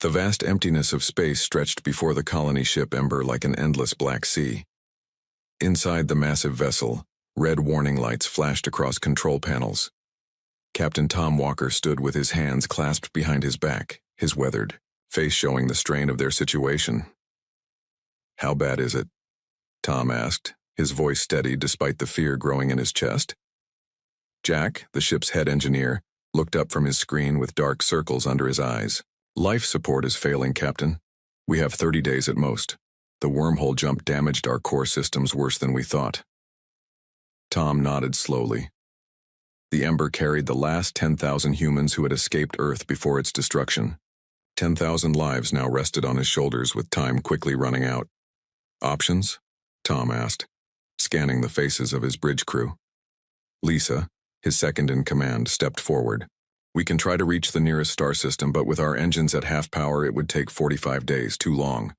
The vast emptiness of space stretched before the colony ship Ember like an endless black sea. Inside the massive vessel, red warning lights flashed across control panels. Captain Tom Walker stood with his hands clasped behind his back, his weathered face showing the strain of their situation. "How bad is it?" Tom asked, his voice steady despite the fear growing in his chest. Jack, the ship's head engineer, looked up from his screen with dark circles under his eyes. "Life support is failing, Captain. We have 30 days at most. The wormhole jump damaged our core systems worse than we thought." Tom nodded slowly. The Ember carried the last 10,000 humans who had escaped Earth before its destruction. 10,000 lives now rested on his shoulders with time quickly running out. "Options?" Tom asked, scanning the faces of his bridge crew. Lisa, his second in command, stepped forward. "We can try to reach the nearest star system, but with our engines at half power it would take 45 days, too long."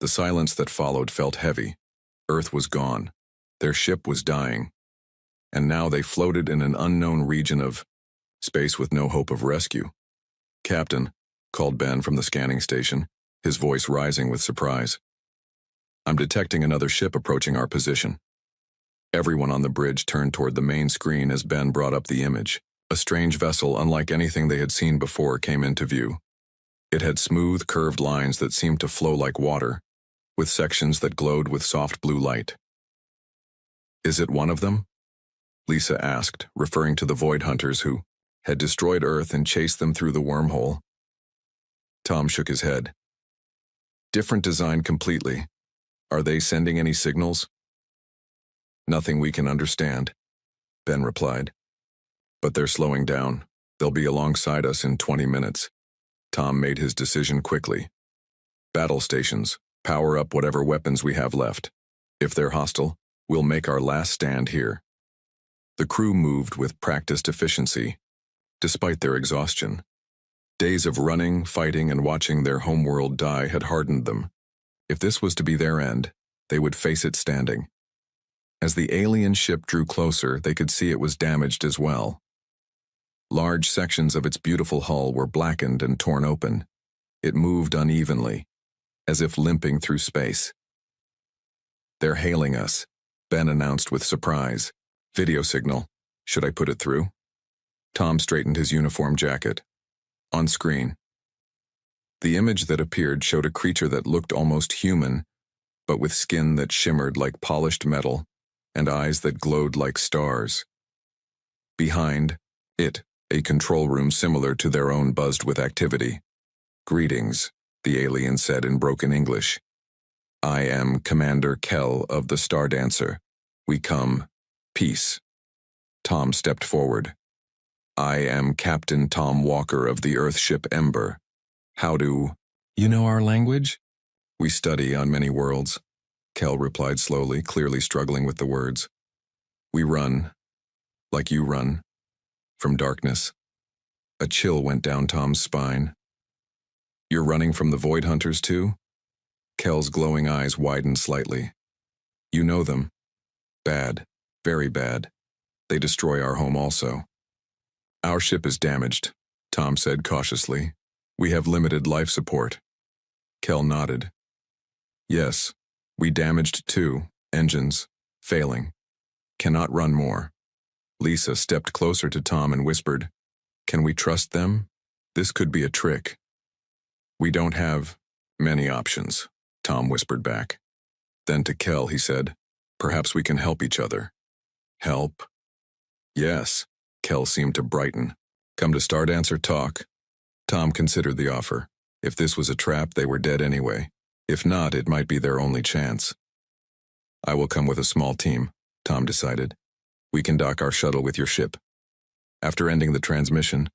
The silence that followed felt heavy. Earth was gone. Their ship was dying. And now they floated in an unknown region of space with no hope of rescue. "Captain," called Ben from the scanning station, his voice rising with surprise. "I'm detecting another ship approaching our position." Everyone on the bridge turned toward the main screen as Ben brought up the image. A strange vessel unlike anything they had seen before came into view. It had smooth, curved lines that seemed to flow like water, with sections that glowed with soft blue light. "Is it one of them?" Lisa asked, referring to the Void Hunters who had destroyed Earth and chased them through the wormhole. Tom shook his head. "Different design completely. Are they sending any signals?" "Nothing we can understand," Ben replied. "But they're slowing down. They'll be alongside us in 20 minutes. Tom made his decision quickly. "Battle stations, power up whatever weapons we have left. If they're hostile, we'll make our last stand here." The crew moved with practiced efficiency, despite their exhaustion. Days of running, fighting, and watching their homeworld die had hardened them. If this was to be their end, they would face it standing. As the alien ship drew closer, they could see it was damaged as well. Large sections of its beautiful hull were blackened and torn open. It moved unevenly, as if limping through space. "They're hailing us," Ben announced with surprise. "Video signal. Should I put it through?" Tom straightened his uniform jacket. On screen. The image that appeared showed a creature that looked almost human, but with skin that shimmered like polished metal and eyes that glowed like stars. Behind it, a control room similar to their own buzzed with activity. "Greetings," the alien said in broken English. "I am Commander Kell of the Star Dancer. We come. Peace." Tom stepped forward. "I am Captain Tom Walker of the Earthship Ember. How do you know our language?" "We study on many worlds," Kell replied slowly, clearly struggling with the words. "We run, like you run, from darkness." A chill went down Tom's spine. "You're running from the Void Hunters too?" Kell's glowing eyes widened slightly. "You know them. Bad, very bad. They destroy our home also." "Our ship is damaged," Tom said cautiously. "We have limited life support." Kell nodded. "Yes, we damaged too. Engines, failing. Cannot run more." Lisa stepped closer to Tom and whispered, "Can we trust them? This could be a trick." "We don't have many options," Tom whispered back. Then to Kell he said, "Perhaps we can help each other." "Help?" "Yes." Kell seemed to brighten. "Come to Stardancer talk." Tom considered the offer. If this was a trap, they were dead anyway. If not, it might be their only chance. "I will come with a small team," Tom decided. "We can dock our shuttle with your ship." After ending the transmission,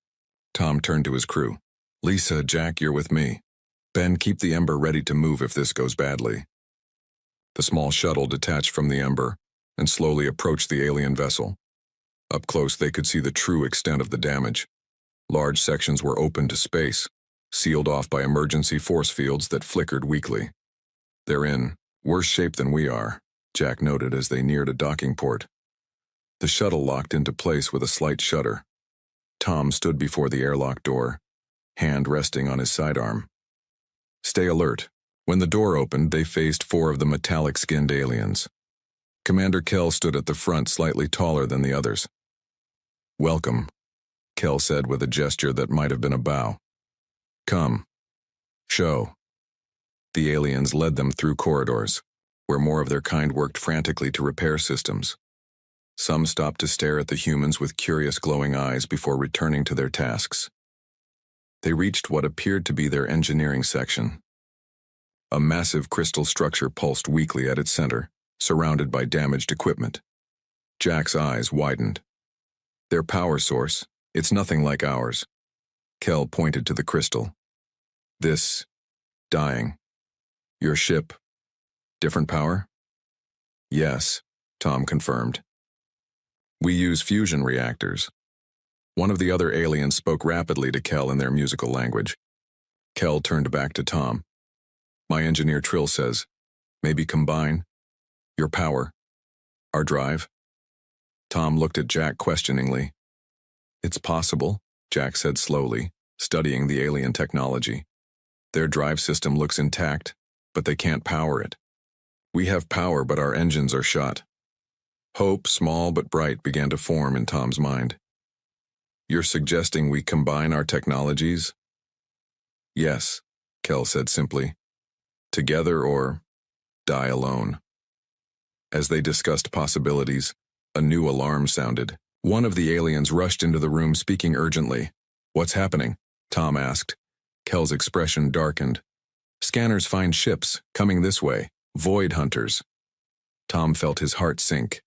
Tom turned to his crew. "Lisa, Jack, you're with me. Ben, keep the Ember ready to move if this goes badly." The small shuttle detached from the Ember and slowly approached the alien vessel. Up close, they could see the true extent of the damage. Large sections were open to space, sealed off by emergency force fields that flickered weakly. "They're in worse shape than we are," Jack noted as they neared a docking port. The shuttle locked into place with a slight shudder. Tom stood before the airlock door, hand resting on his sidearm. Stay alert. When the door opened, they faced 4 of the metallic-skinned aliens. Commander Kell stood at the front, slightly taller than the others. "Welcome," Kell said with a gesture that might have been a bow. "Come. Show." The aliens led them through corridors, where more of their kind worked frantically to repair systems. Some stopped to stare at the humans with curious glowing eyes before returning to their tasks. They reached what appeared to be their engineering section. A massive crystal structure pulsed weakly at its center, surrounded by damaged equipment. Jack's eyes widened. "Their power source, it's nothing like ours." Kell pointed to the crystal. "This, dying. Your ship, different power?" "Yes," Tom confirmed. "We use fusion reactors." One of the other aliens spoke rapidly to Kell in their musical language. Kell turned back to Tom. "My engineer Trill says, maybe combine your power, our drive." Tom looked at Jack questioningly. "It's possible," Jack said slowly, studying the alien technology. "Their drive system looks intact, but they can't power it. We have power, but our engines are shot." Hope, small but bright, began to form in Tom's mind. "You're suggesting we combine our technologies?" "Yes," Kell said simply. "Together or die alone." As they discussed possibilities, a new alarm sounded. One of the aliens rushed into the room speaking urgently. "What's happening?" Tom asked. Kell's expression darkened. "Scanners find ships, coming this way. Void hunters." Tom felt his heart sink.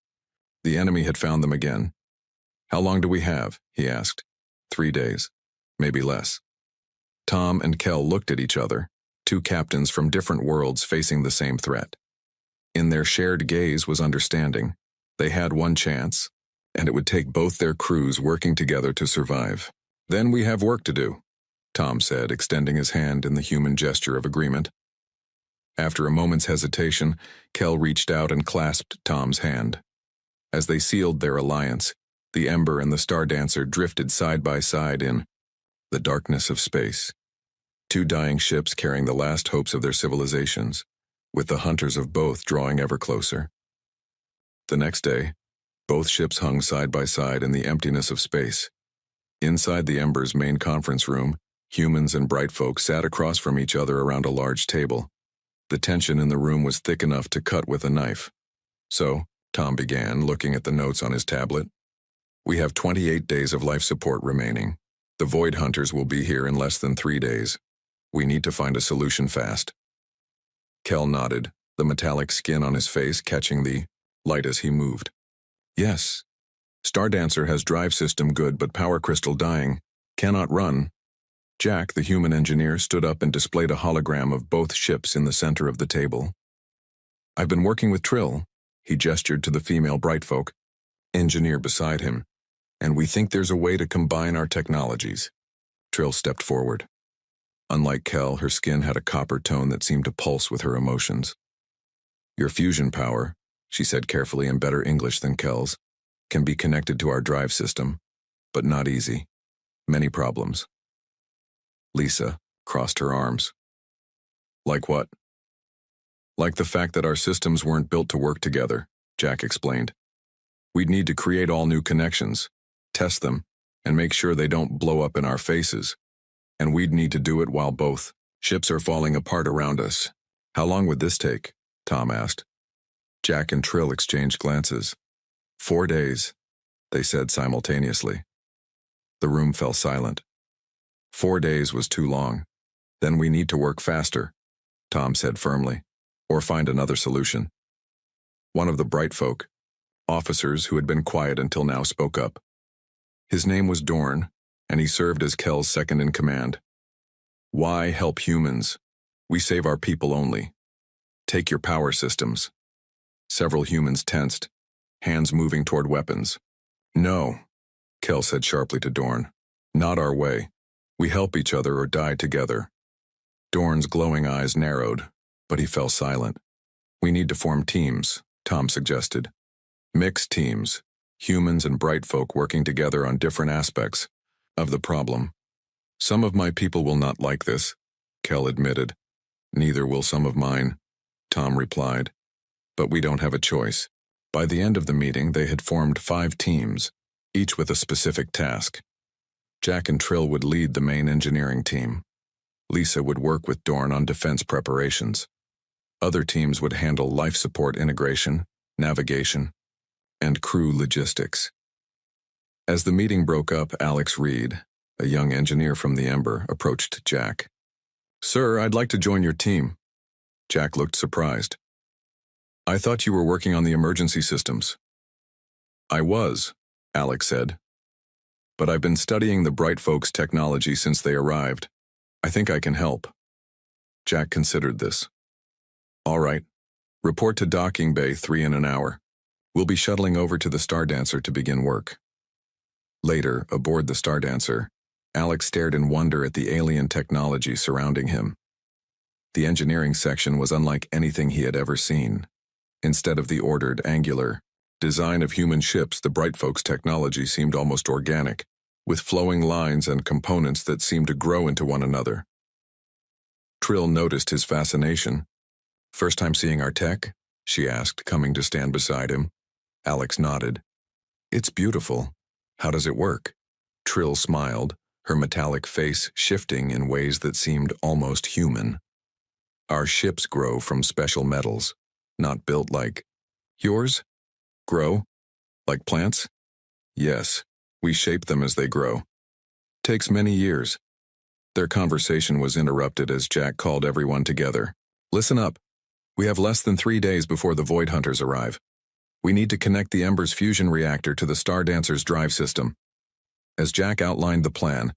The enemy had found them again. "How long do we have?" he asked. 3 days. Maybe less." Tom and Kell looked at each other, 2 captains from different worlds facing the same threat. In their shared gaze was understanding. They had one chance, and it would take both their crews working together to survive. "Then we have work to do," Tom said, extending his hand in the human gesture of agreement. After a moment's hesitation, Kell reached out and clasped Tom's hand. As they sealed their alliance, the Ember and the Star Dancer drifted side by side in the darkness of space. 2 dying ships carrying the last hopes of their civilizations, with the hunters of both drawing ever closer. The next day, both ships hung side by side in the emptiness of space. Inside the Ember's main conference room, humans and bright folk sat across from each other around a large table. The tension in the room was thick enough to cut with a knife. "So," Tom began, looking at the notes on his tablet, "we have 28 days of life support remaining. The Void Hunters will be here in less than 3 days. We need to find a solution fast." Kell nodded, the metallic skin on his face catching the light as he moved. "Yes. Star Dancer has drive system good, but power crystal dying. Cannot run." Jack, the human engineer, stood up and displayed a hologram of both ships in the center of the table. "I've been working with Trill," he gestured to the female brightfolk, engineer beside him, "and we think there's a way to combine our technologies." Trill stepped forward. Unlike Kell, her skin had a copper tone that seemed to pulse with her emotions. "Your fusion power," she said carefully in better English than Kell's, "can be connected to our drive system, but not easy. Many problems." Lisa crossed her arms. "Like what?" "Like the fact that our systems weren't built to work together," Jack explained. "We'd need to create all new connections, test them, and make sure they don't blow up in our faces. And we'd need to do it while both ships are falling apart around us." "How long would this take?" Tom asked. Jack and Trill exchanged glances. 4 days, they said simultaneously. The room fell silent. 4 days was too long. "Then we need to work faster," Tom said firmly, "or find another solution." One of the bright folk, officers who had been quiet until now, spoke up. His name was Dorn, and he served as Kell's second in command. "Why help humans? We save our people only. Take your power systems." Several humans tensed, hands moving toward weapons. "No," Kell said sharply to Dorn. "Not our way. We help each other or die together." Dorn's glowing eyes narrowed, but he fell silent. "We need to form teams," Tom suggested. "Mixed teams, humans and bright folk working together on different aspects of the problem." Some of my people will not like this, Kel admitted. Neither will some of mine, Tom replied. But we don't have a choice. By the end of the meeting, they had formed 5 teams, each with a specific task. Jack and Trill would lead the main engineering team. Lisa would work with Dorn on defense preparations. Other teams would handle life support integration, navigation, and crew logistics. As the meeting broke up, Alex Reed, a young engineer from the Ember, approached Jack. "Sir, I'd like to join your team." Jack looked surprised. "I thought you were working on the emergency systems." "I was," Alex said. "But I've been studying the Bright Folks' technology since they arrived. I think I can help." Jack considered this. "All right. Report to Docking Bay 3 in an hour. We'll be shuttling over to the Stardancer to begin work." Later, aboard the Stardancer, Alex stared in wonder at the alien technology surrounding him. The engineering section was unlike anything he had ever seen. Instead of the ordered, angular design of human ships, the Bright Folks' technology seemed almost organic, with flowing lines and components that seemed to grow into one another. Trill noticed his fascination. "First time seeing our tech?" she asked, coming to stand beside him. Alex nodded. "It's beautiful. How does it work?" Trill smiled, her metallic face shifting in ways that seemed almost human. "Our ships grow from special metals, not built like yours. Grow? Like plants? Yes, we shape them as they grow. Takes many years." Their conversation was interrupted as Jack called everyone together. "Listen up. We have less than 3 days before the Void Hunters arrive. We need to connect the Ember's fusion reactor to the Stardancer's drive system." As Jack outlined the plan,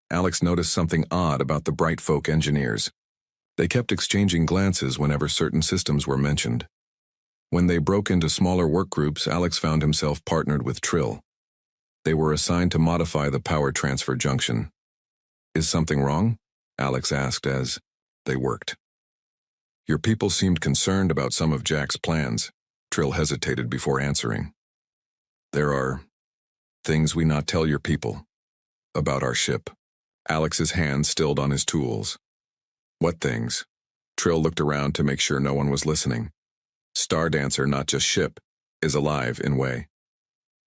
Alex noticed something odd about the Bright Folk engineers. They kept exchanging glances whenever certain systems were mentioned. When they broke into smaller work groups, Alex found himself partnered with Trill. They were assigned to modify the power transfer junction. "Is something wrong?" Alex asked as they worked. "Your people seemed concerned about some of Jack's plans." Trill hesitated before answering. "There are things we not tell your people about our ship." Alex's hand stilled on his tools. "What things?" Trill looked around to make sure no one was listening. "Stardancer, not just ship, is alive in way.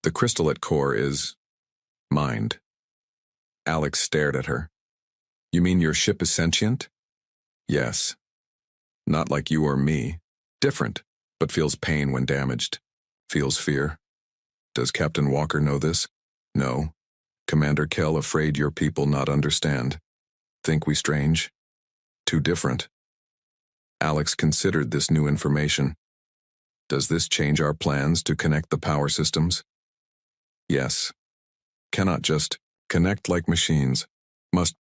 The crystal at core is mind." Alex stared at her. "You mean your ship is sentient?" "Yes. Not like you or me. Different, but feels pain when damaged. Feels fear. Does Captain Walker know this?" "No. Commander Kell afraid your people not understand. Think we strange? Too different." Alex considered this new information. "Does this change our plans to connect the power systems?" "Yes. Cannot just connect like machines. Must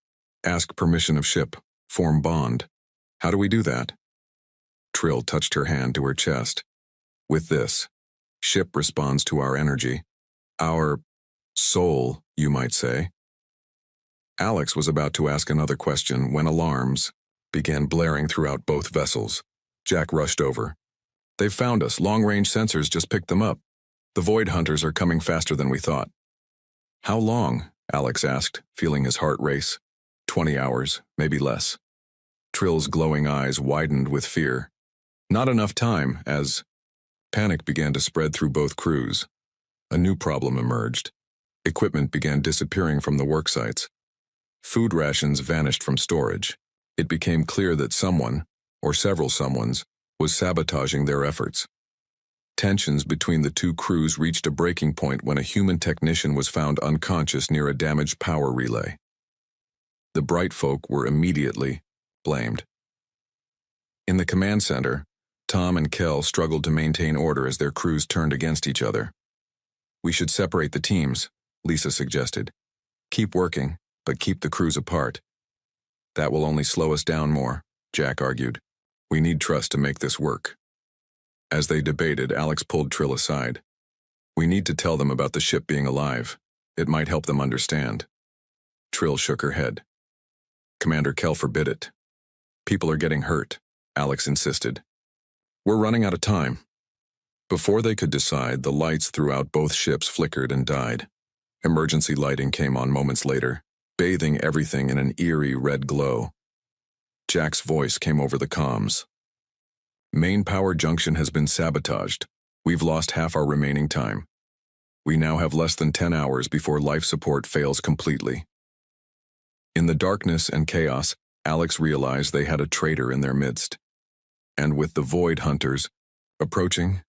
ask permission of ship, form bond. How do we do that?" Trill touched her hand to her chest. "With this, ship responds to our energy. Our soul, you might say." Alex was about to ask another question when alarms began blaring throughout both vessels. Jack rushed over. "They've found us. Long-range sensors just picked them up. The Void Hunters are coming faster than we thought." "How long?" Alex asked, feeling his heart race. 20 hours, maybe less." Trill's glowing eyes widened with fear. "Not enough time," as panic began to spread through both crews. A new problem emerged. Equipment began disappearing from the work sites. Food rations vanished from storage. It became clear that someone, or several someones, was sabotaging their efforts. Tensions between the two crews reached a breaking point when a human technician was found unconscious near a damaged power relay. The Bright Folk were immediately blamed. In the command center, Tom and Kell struggled to maintain order as their crews turned against each other. "We should separate the teams," Lisa suggested. "Keep working, but keep the crews apart." "That will only slow us down more," Jack argued. "We need trust to make this work." As they debated, Alex pulled Trill aside. "We need to tell them about the ship being alive. It might help them understand." Trill shook her head. "Commander Kell forbid it. People are getting hurt," Alex insisted. "We're running out of time." Before they could decide, the lights throughout both ships flickered and died. Emergency lighting came on moments later, bathing everything in an eerie red glow. Jack's voice came over the comms. Main power junction has been sabotaged. We've lost half our remaining time. We now have less than 10 hours before life support fails completely. In the darkness and chaos, Alex realized they had a traitor in their midst. And with the Void Hunters approaching,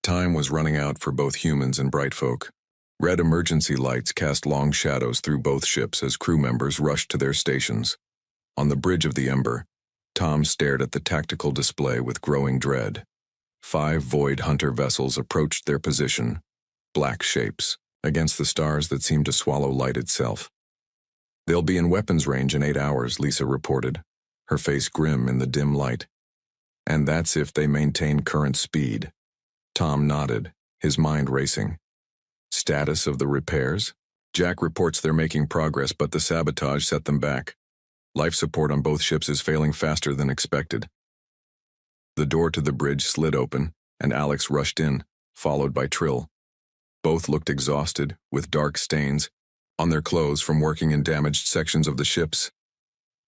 time was running out for both humans and bright folk. Red emergency lights cast long shadows through both ships as crew members rushed to their stations. On the bridge of the Ember, Tom stared at the tactical display with growing dread. 5 Void Hunter vessels approached their position, black shapes, against the stars that seemed to swallow light itself. "They'll be in weapons range in 8 hours, Lisa reported, her face grim in the dim light. "And that's if they maintain current speed." Tom nodded, his mind racing. "Status of the repairs?" "Jack reports they're making progress, but the sabotage set them back. Life support on both ships is failing faster than expected." The door to the bridge slid open, and Alex rushed in, followed by Trill. Both looked exhausted, with dark stains on their clothes from working in damaged sections of the ships.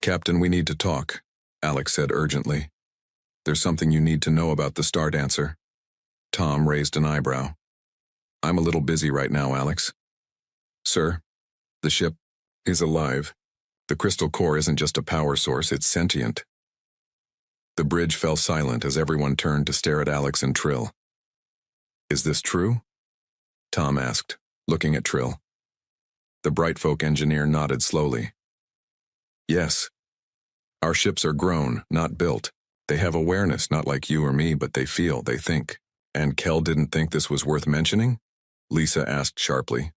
"Captain, we need to talk," Alex said urgently. "There's something you need to know about the Star Dancer." Tom raised an eyebrow. "I'm a little busy right now, Alex." "Sir, the ship is alive. The crystal core isn't just a power source, it's sentient." The bridge fell silent as everyone turned to stare at Alex and Trill. "Is this true?" Tom asked, looking at Trill. The Brightfolk engineer nodded slowly. "Yes. Our ships are grown, not built. They have awareness, not like you or me, but they feel, they think." "And Kell didn't think this was worth mentioning?" Lisa asked sharply.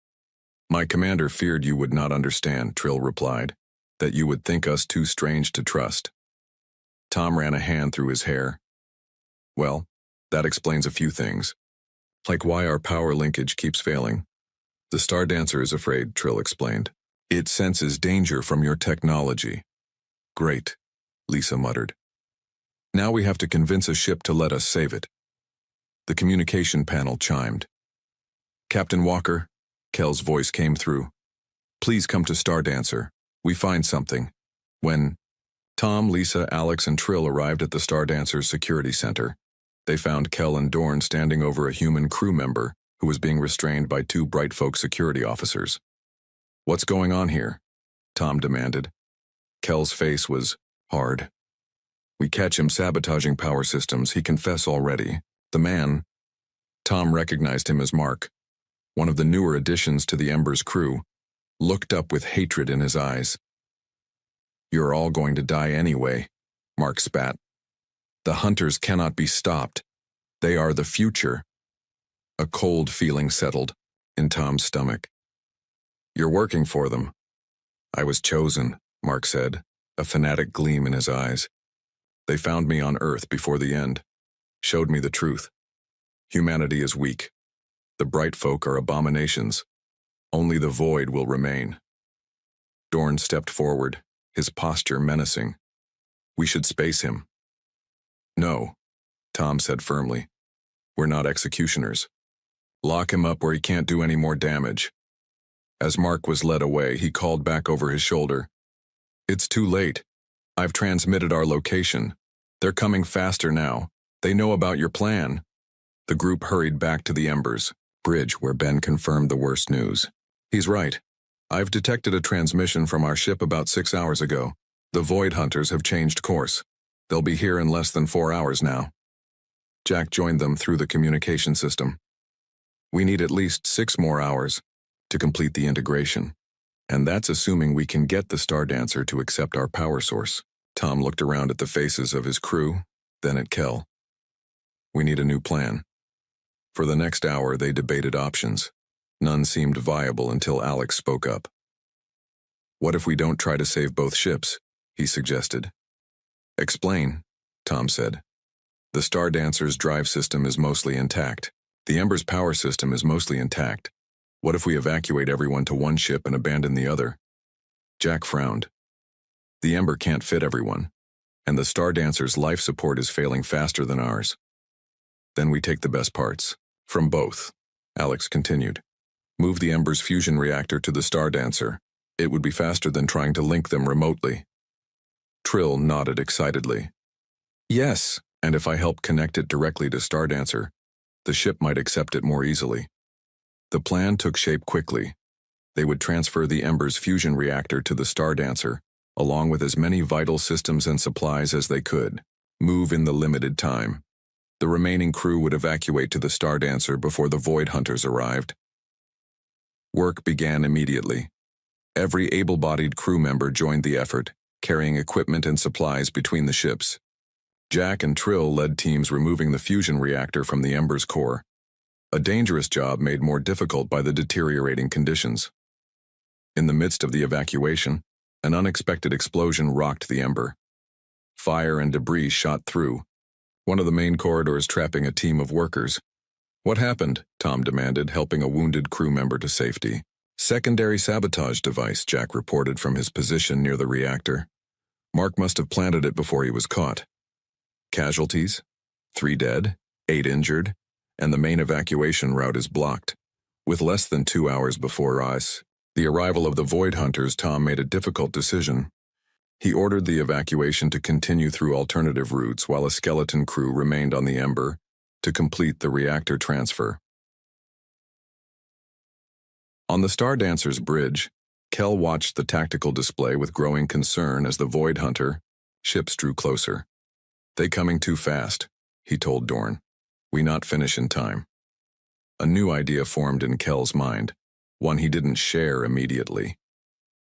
"My commander feared you would not understand," Trill replied, "that you would think us too strange to trust." Tom ran a hand through his hair. "Well, that explains a few things. Like why our power linkage keeps failing." "The Star Dancer is afraid," Trill explained. "It senses danger from your technology." "Great," Lisa muttered. "Now we have to convince a ship to let us save it." The communication panel chimed. "Captain Walker," Kell's voice came through. "Please come to Star Dancer. We find something." When Tom, Lisa, Alex, and Trill arrived at the Star Dancer's security center, they found Kell and Dorn standing over a human crew member who was being restrained by 2 Brightfolk security officers. "What's going on here?" Tom demanded. Kell's face was hard. "We catch him sabotaging power systems, he confess already. The man," Tom recognized him as Mark, one of the newer additions to the Ember's crew, looked up with hatred in his eyes. "You're all going to die anyway," Mark spat. "The Hunters cannot be stopped. They are the future." A cold feeling settled in Tom's stomach. "You're working for them." "I was chosen," Mark said, a fanatic gleam in his eyes. "They found me on Earth before the end. Showed me the truth. Humanity is weak. The Brightfolk are abominations. Only the Void will remain." Dorn stepped forward, his posture menacing. "We should space him." "No," Tom said firmly. "We're not executioners. Lock him up where he can't do any more damage." As Mark was led away, he called back over his shoulder. "It's too late. I've transmitted our location. They're coming faster now. They know about your plan." The group hurried back to the Embers bridge where Ben confirmed the worst news. "He's right. I've detected a transmission from our ship about 6 hours ago. The Void Hunters have changed course. They'll be here in less than 4 hours now." Jack joined them through the communication system. "We need at least 6 more hours to complete the integration. And that's assuming we can get the Star Dancer to accept our power source." Tom looked around at the faces of his crew, then at Kell. "We need a new plan." For the next hour, they debated options. None seemed viable until Alex spoke up. "What if we don't try to save both ships?" he suggested. "Explain," Tom said. "The Star Dancer's drive system is mostly intact. The Ember's power system is mostly intact. What if we evacuate everyone to one ship and abandon the other?" Jack frowned. "The Ember can't fit everyone, and the Star Dancer's life support is failing faster than ours." "Then we take the best parts from both," Alex continued. "Move the Ember's fusion reactor to the Star Dancer. It would be faster than trying to link them remotely. Trill nodded excitedly. Yes, and if I help connect it directly to Stardancer, the ship might accept it more easily. The plan took shape quickly. They would transfer the Ember's fusion reactor to the Stardancer, along with as many vital systems and supplies as they could, move in the limited time. The remaining crew would evacuate to the Stardancer before the Void Hunters arrived. Work began immediately. Every able-bodied crew member joined the effort, carrying equipment and supplies between the ships. Jack and Trill led teams removing the fusion reactor from the Ember's core, a dangerous job made more difficult by the deteriorating conditions. In the midst of the evacuation, an unexpected explosion rocked the Ember. Fire and debris shot through, one of the main corridors trapping a team of workers. What happened? Tom demanded, helping a wounded crew member to safety. Secondary sabotage device, Jack reported from his position near the reactor. Mark must have planted it before he was caught. Casualties? 3 dead, 8 injured, and the main evacuation route is blocked. With less than 2 hours before the arrival of the Void Hunters, Tom made a difficult decision. He ordered the evacuation to continue through alternative routes while a skeleton crew remained on the Ember to complete the reactor transfer. On the Stardancer's bridge, Kel watched the tactical display with growing concern as the Void Hunter ships drew closer. "They coming too fast," he told Dorn. "We not finish in time." A new idea formed in Kel's mind, one he didn't share immediately.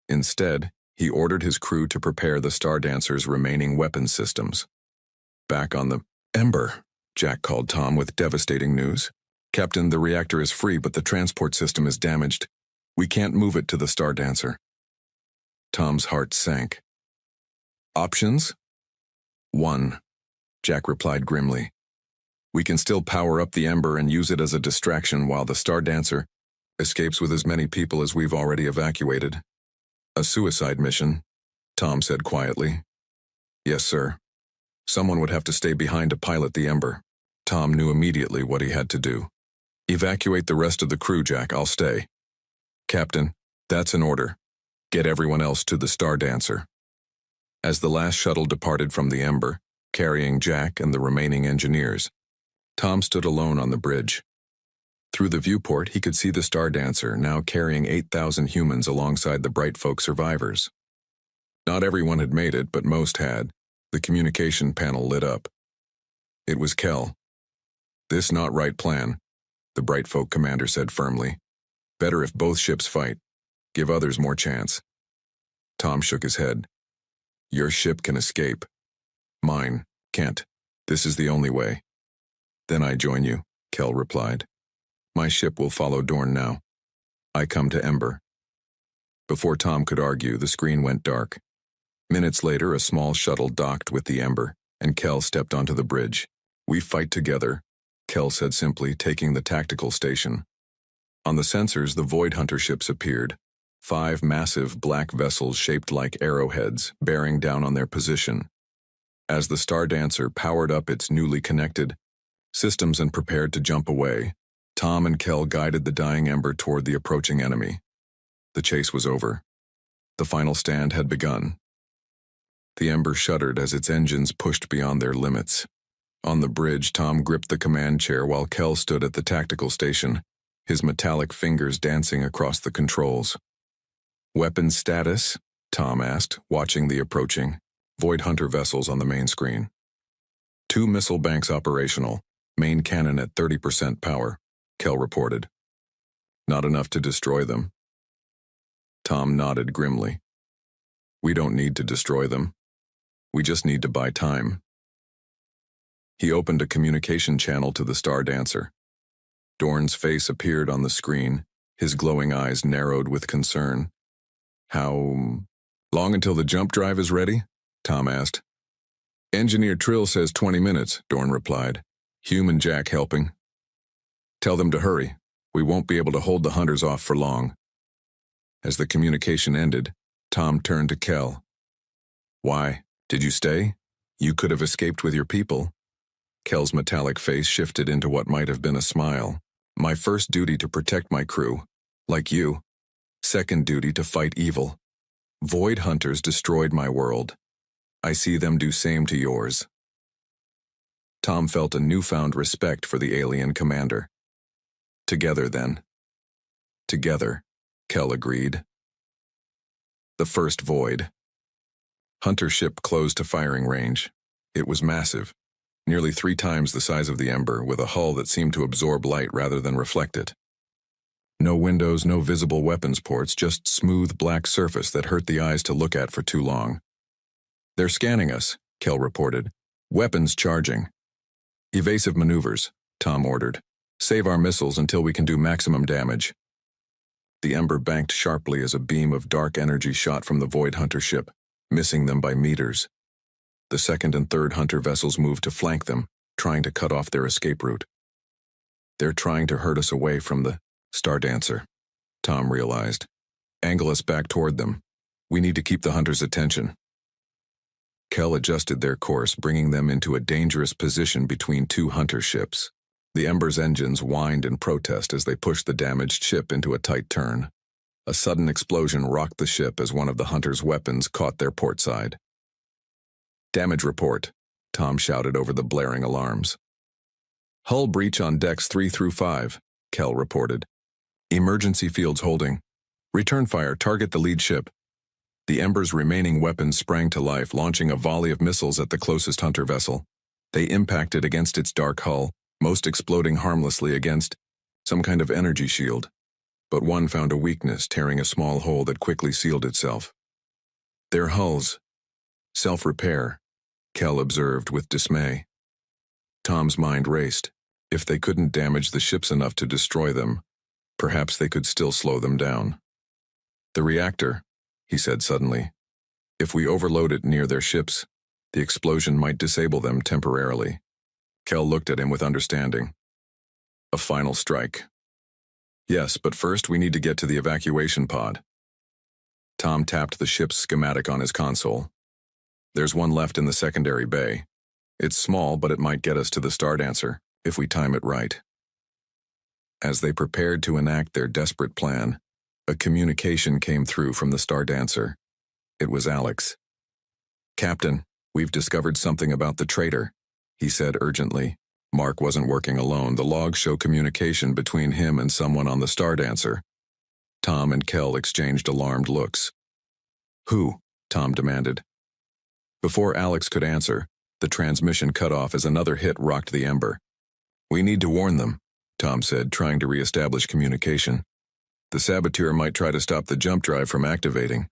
Instead, he ordered his crew to prepare the Stardancer's remaining weapon systems. Back on the Ember, Jack called Tom with devastating news. "Captain, the reactor is free, but the transport system is damaged. We can't move it to the Stardancer." Tom's heart sank. "Options?" "One," Jack replied grimly. "We can still power up the Ember and use it as a distraction while the Stardancer escapes with as many people as we've already evacuated." "A suicide mission," Tom said quietly. "Yes, sir. Someone would have to stay behind to pilot the Ember." Tom knew immediately what he had to do. "Evacuate the rest of the crew, Jack. I'll stay." "Captain, that's an order. Get everyone else to the Stardancer." As the last shuttle departed from the Ember, carrying Jack and the remaining engineers, Tom stood alone on the bridge. Through the viewport, he could see the Stardancer now carrying 8,000 humans alongside the Bright Folk survivors. Not everyone had made it, but most had. The communication panel lit up. It was Kel. "This not right plan," the Bright Folk commander said firmly. "Better if both ships fight. Give others more chance." Tom shook his head. "Your ship can escape. Mine can't. This is the only way." "Then I join you," Kel replied. "My ship will follow Dorn now. I come to Ember." Before Tom could argue, the screen went dark. Minutes later, a small shuttle docked with the Ember, and Kel stepped onto the bridge. "We fight together," Kel said simply, taking the tactical station. On the sensors, the Void Hunter ships appeared. 5 massive black vessels shaped like arrowheads, bearing down on their position. As the Stardancer powered up its newly connected systems and prepared to jump away, Tom and Kel guided the dying Ember toward the approaching enemy. The chase was over. The final stand had begun. The Ember shuddered as its engines pushed beyond their limits. On the bridge, Tom gripped the command chair while Kel stood at the tactical station, his metallic fingers dancing across the controls. "Weapon status?" Tom asked, watching the approaching Void Hunter vessels on the main screen. 2 missile banks operational, main cannon at 30% power, Kel reported. "Not enough to destroy them." Tom nodded grimly. "We don't need to destroy them. We just need to buy time." He opened a communication channel to the Stardancer. Dorn's face appeared on the screen, his glowing eyes narrowed with concern. "How long until the jump drive is ready?" Tom asked. "Engineer Trill says 20 minutes, Dorn replied. "Hume and Jack helping." "Tell them to hurry. We won't be able to hold the hunters off for long." As the communication ended, Tom turned to Kel. "Why? Did you stay? You could have escaped with your people." Kel's metallic face shifted into what might have been a smile. "My first duty to protect my crew. Like you. Second duty to fight evil." Void hunters destroyed my world. I see them do same to yours. Tom felt a newfound respect for the alien commander. Together, then. Together, Kel agreed. The first void. Hunter ship closed to firing range. It was massive, nearly 3 times the size of the Ember, with a hull that seemed to absorb light rather than reflect it. No windows, no visible weapons ports, just smooth black surface that hurt the eyes to look at for too long. They're scanning us, Kel reported. Weapons charging. Evasive maneuvers, Tom ordered. Save our missiles until we can do maximum damage. The Ember banked sharply as a beam of dark energy shot from the Void Hunter ship, missing them by meters. The second and third Hunter vessels moved to flank them, trying to cut off their escape route. They're trying to herd us away from the Stardancer, Tom realized. Angle us back toward them. We need to keep the Hunters' attention. Kel adjusted their course, bringing them into a dangerous position between 2 Hunter ships. The Ember's engines whined in protest as they pushed the damaged ship into a tight turn. A sudden explosion rocked the ship as one of the Hunter's weapons caught their port side. Damage report, Tom shouted over the blaring alarms. Hull breach on decks 3 through 5, Kel reported. Emergency fields holding. Return fire, target the lead ship. The Ember's remaining weapons sprang to life, launching a volley of missiles at the closest Hunter vessel. They impacted against its dark hull, most exploding harmlessly against some kind of energy shield. But one found a weakness, tearing a small hole that quickly sealed itself. Their hulls. Self-repair, Kel observed with dismay. Tom's mind raced. If they couldn't damage the ships enough to destroy them, perhaps they could still slow them down. The reactor, he said suddenly. If we overload it near their ships, the explosion might disable them temporarily. Kel looked at him with understanding. A final strike. Yes, but first we need to get to the evacuation pod. Tom tapped the ship's schematic on his console. There's one left in the secondary bay. It's small, but it might get us to the Stardancer, if we time it right. As they prepared to enact their desperate plan, a communication came through from the Stardancer. It was Alex. Captain, we've discovered something about the traitor, he said urgently. Mark wasn't working alone. The logs show communication between him and someone on the Stardancer. Tom and Kel exchanged alarmed looks. Who? Tom demanded. Before Alex could answer, the transmission cut off as another hit rocked the Ember. We need to warn them, Tom said, trying to re-establish communication. The saboteur might try to stop the jump drive from activating.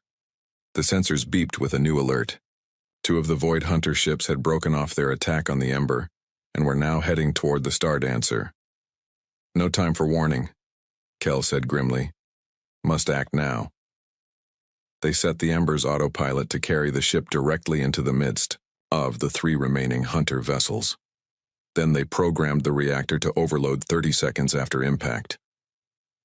The sensors beeped with a new alert. 2 of the Void Hunter ships had broken off their attack on the Ember, and were now heading toward the Stardancer. No time for warning, Kel said grimly. Must act now. They set the Ember's autopilot to carry the ship directly into the midst of the 3 remaining Hunter vessels. Then they programmed the reactor to overload 30 seconds after impact.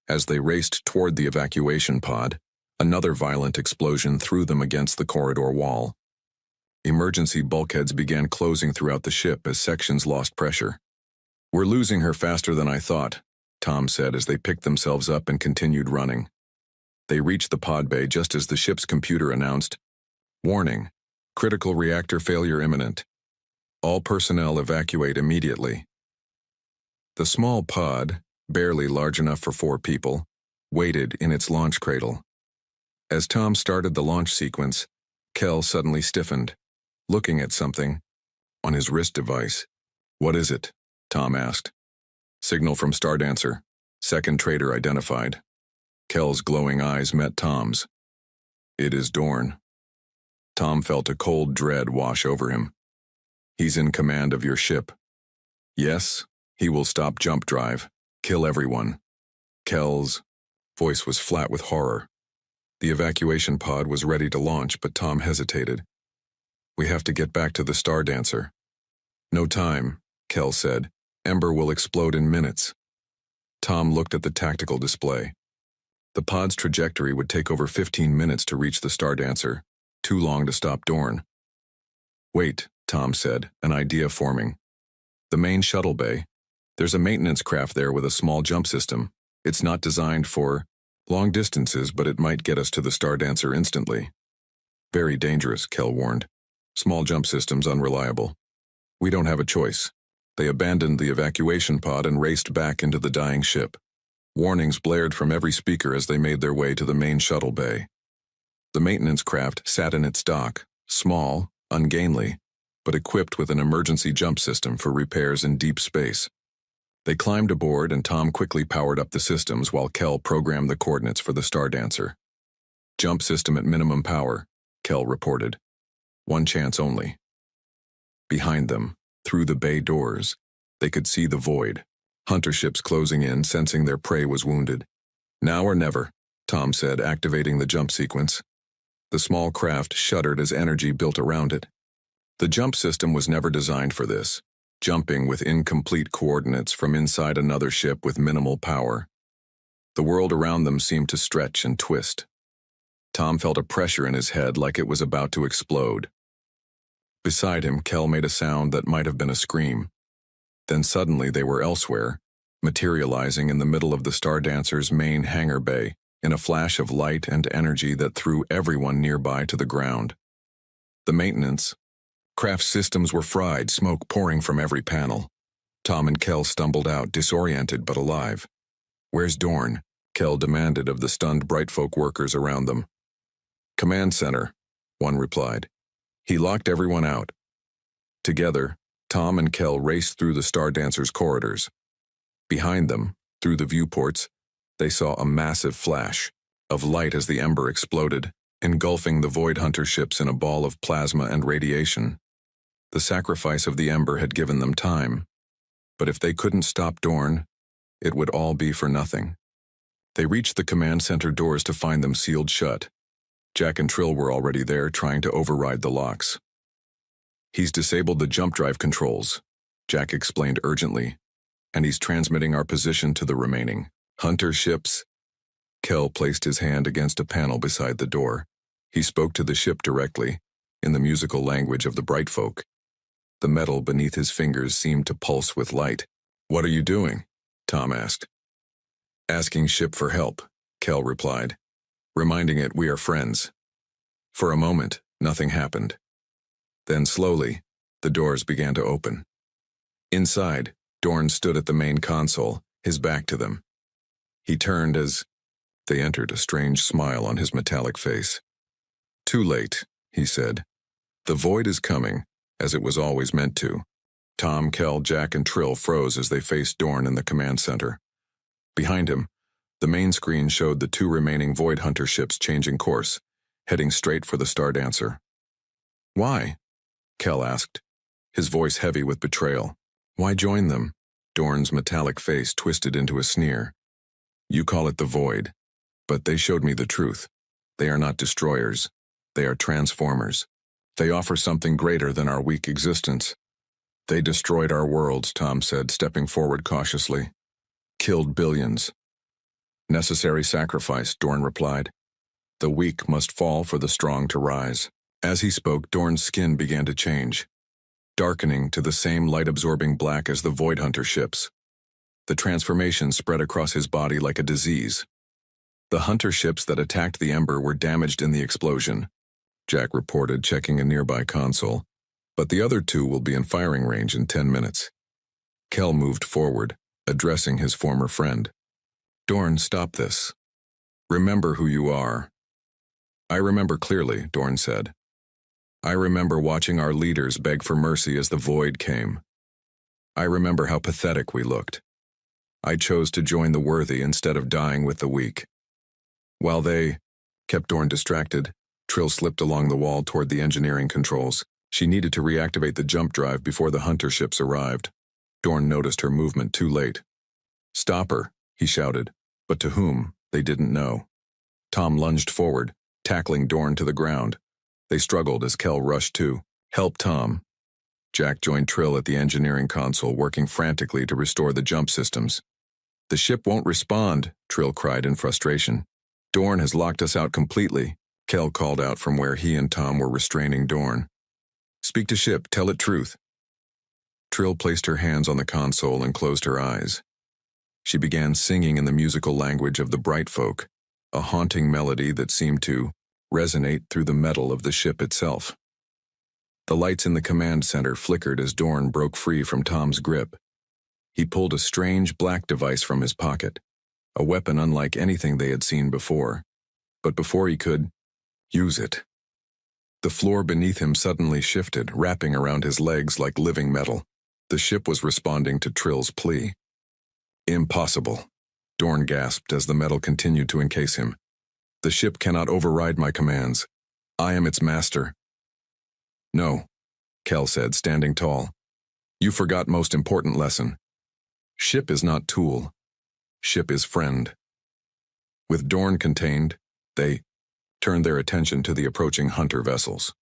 As they raced toward the evacuation pod, another violent explosion threw them against the corridor wall. Emergency bulkheads began closing throughout the ship as sections lost pressure. We're losing her faster than I thought, Tom said as they picked themselves up and continued running. They reached the pod bay just as the ship's computer announced, Warning, critical reactor failure imminent. All personnel evacuate immediately. The small pod, barely large enough for 4 people, waited in its launch cradle. As Tom started the launch sequence, Kel suddenly stiffened, looking at something on his wrist device. What is it? Tom asked. Signal from Stardancer. Second trader identified. Kel's glowing eyes met Tom's. It is Dorn. Tom felt a cold dread wash over him. He's in command of your ship. Yes, he will stop jump drive. Kill everyone. Kel's voice was flat with horror. The evacuation pod was ready to launch, but Tom hesitated. We have to get back to the Stardancer. No time, Kel said. Ember will explode in minutes. Tom looked at the tactical display. The pod's trajectory would take over 15 minutes to reach the Stardancer, too long to stop Dorn. Wait, Tom said, an idea forming. The main shuttle bay. There's a maintenance craft there with a small jump system. It's not designed for long distances, but it might get us to the Stardancer instantly. Very dangerous, Kel warned. Small jump systems unreliable. We don't have a choice. They abandoned the evacuation pod and raced back into the dying ship. Warnings blared from every speaker as they made their way to the main shuttle bay. The maintenance craft sat in its dock, small, ungainly, but equipped with an emergency jump system for repairs in deep space. They climbed aboard and Tom quickly powered up the systems while Kel programmed the coordinates for the Stardancer. Jump system at minimum power, Kel reported. One chance only. Behind them, through the bay doors, they could see the void. Hunter ships closing in, sensing their prey was wounded. Now or never, Tom said, activating the jump sequence. The small craft shuddered as energy built around it. The jump system was never designed for this, jumping with incomplete coordinates from inside another ship with minimal power. The world around them seemed to stretch and twist. Tom felt a pressure in his head like it was about to explode. Beside him, Kel made a sound that might have been a scream. Then suddenly they were elsewhere, materializing in the middle of the Stardancer's main hangar bay, in a flash of light and energy that threw everyone nearby to the ground. The maintenance craft systems were fried, smoke pouring from every panel. Tom and Kel stumbled out, disoriented but alive. "Where's Dorn?" Kel demanded of the stunned Brightfolk workers around them. "Command center," one replied. "He locked everyone out." Together, Tom and Kel raced through the Stardancer's corridors. Behind them, through the viewports, they saw a massive flash of light as the Ember exploded, engulfing the Void Hunter ships in a ball of plasma and radiation. The sacrifice of the Ember had given them time, but if they couldn't stop Dorn, it would all be for nothing. They reached the command center doors to find them sealed shut. Jack and Trill were already there, trying to override the locks. "He's disabled the jump drive controls," Jack explained urgently, "and he's transmitting our position to the remaining Hunter ships." Kel placed his hand against a panel beside the door. He spoke to the ship directly, in the musical language of the Brightfolk. The metal beneath his fingers seemed to pulse with light. "What are you doing?" Tom asked. "Asking ship for help," Kel replied, reminding it we are friends. For a moment, nothing happened. Then slowly, the doors began to open. Inside, Dorn stood at the main console, his back to them. He turned as they entered, a strange smile on his metallic face. "Too late," he said. "The void is coming, as it was always meant to." Tom, Kel, Jack, and Trill froze as they faced Dorn in the command center. Behind him, the main screen showed the two remaining Void Hunter ships changing course, heading straight for the Stardancer. "Why?" Kel asked, his voice heavy with betrayal. "Why join them?" Dorn's metallic face twisted into a sneer. "You call it the Void, but they showed me the truth. They are not destroyers. They are transformers. They offer something greater than our weak existence." "They destroyed our worlds," Tom said, stepping forward cautiously. "Killed billions." "Necessary sacrifice," Dorn replied. "The weak must fall for the strong to rise." As he spoke, Dorn's skin began to change, darkening to the same light-absorbing black as the Void Hunter ships. The transformation spread across his body like a disease. "The Hunter ships that attacked the Ember were damaged in the explosion," Jack reported, checking a nearby console. "But the other two will be in firing range in 10 minutes. Kel moved forward, addressing his former friend. "Dorn, stop this. Remember who you are." "I remember clearly," Dorn said. "I remember watching our leaders beg for mercy as the void came. I remember how pathetic we looked. I chose to join the worthy instead of dying with the weak." While they kept Dorn distracted, Trill slipped along the wall toward the engineering controls. She needed to reactivate the jump drive before the Hunter ships arrived. Dorn noticed her movement too late. "Stop her," he shouted, but to whom, they didn't know. Tom lunged forward, tackling Dorn to the ground. They struggled as Kel rushed to help Tom. Jack joined Trill at the engineering console, working frantically to restore the jump systems. "The ship won't respond," Trill cried in frustration. "Dorn has locked us out completely," Kel called out from where he and Tom were restraining Dorn. "Speak to ship, tell it truth." Trill placed her hands on the console and closed her eyes. She began singing in the musical language of the Brightfolk, a haunting melody that seemed to resonate through the metal of the ship itself. The lights in the command center flickered as Dorn broke free from Tom's grip. He pulled a strange black device from his pocket, a weapon unlike anything they had seen before. But before he could use it, the floor beneath him suddenly shifted, wrapping around his legs like living metal. The ship was responding to Trill's plea. "Impossible," Dorn gasped as the metal continued to encase him. "The ship cannot override my commands. I am its master." "No," Kel said, standing tall. "You forgot most important lesson. Ship is not tool. Ship is friend." With Dorn contained, they turned their attention to the approaching hunter vessels.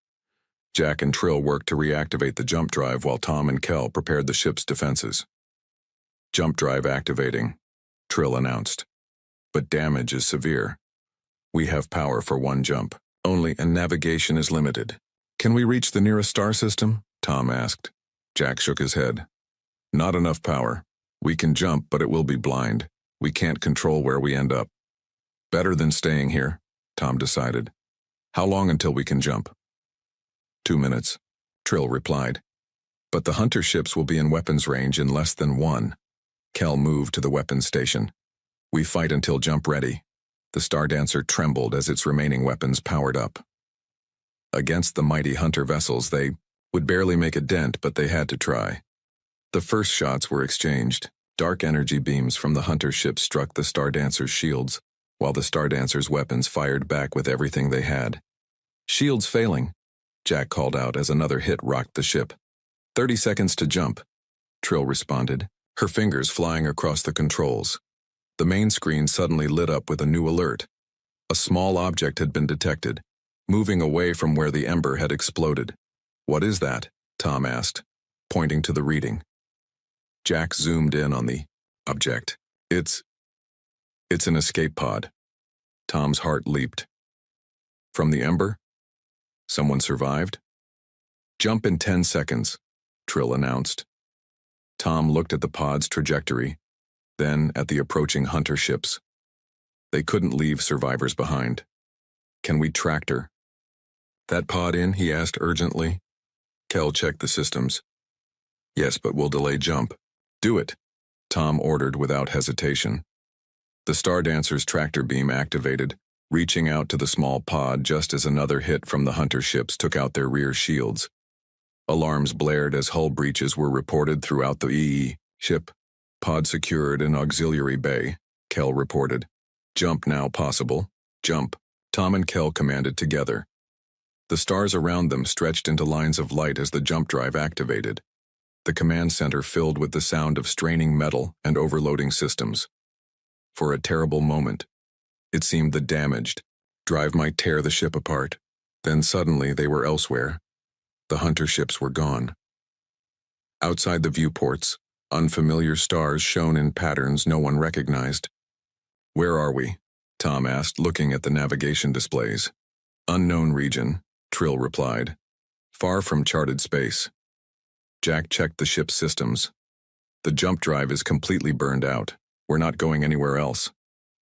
Jack and Trill worked to reactivate the jump drive while Tom and Kel prepared the ship's defenses. "Jump drive activating," Trill announced. "But damage is severe. We have power for one jump only, and navigation is limited." "Can we reach the nearest star system?" Tom asked. Jack shook his head. "Not enough power. We can jump, but it will be blind. We can't control where we end up." "Better than staying here," Tom decided. "How long until we can jump?" 2 minutes, Trill replied. "But the hunter ships will be in weapons range in less than 1. Kel moved to the weapons station. "We fight until jump ready." The Star Dancer trembled as its remaining weapons powered up. Against the mighty hunter vessels, they would barely make a dent, but they had to try. The first shots were exchanged. Dark energy beams from the hunter ships struck the Star Dancer's shields, while the Star Dancer's weapons fired back with everything they had. "Shields failing," Jack called out as another hit rocked the ship. 30 seconds to jump," Trill responded, her fingers flying across the controls. The main screen suddenly lit up with a new alert. A small object had been detected, moving away from where the ember had exploded. "What is that?" Tom asked, pointing to the reading. Jack zoomed in on the object. It's an escape pod." Tom's heart leaped. "From the ember? Someone survived?" "Jump in 10 seconds, Trill announced. Tom looked at the pod's trajectory, then at the approaching hunter ships. They couldn't leave survivors behind. "Can we tractor that pod in?" he asked urgently. Kel checked the systems. "Yes, but we'll delay jump." "Do it," Tom ordered without hesitation. The Star Dancer's tractor beam activated, reaching out to the small pod just as another hit from the hunter ships took out their rear shields. Alarms blared as hull breaches were reported throughout the ship. "Pod secured in auxiliary bay," Kel reported. "Jump now possible. Jump," Tom and Kel commanded together. The stars around them stretched into lines of light as the jump drive activated. The command center filled with the sound of straining metal and overloading systems. For a terrible moment, it seemed the damaged drive might tear the ship apart. Then suddenly they were elsewhere. The hunter ships were gone. Outside the viewports, unfamiliar stars shone in patterns no one recognized. "Where are we?" Tom asked, looking at the navigation displays. "Unknown region," Trill replied. "Far from charted space." Jack checked the ship's systems. "The jump drive is completely burned out. We're not going anywhere else."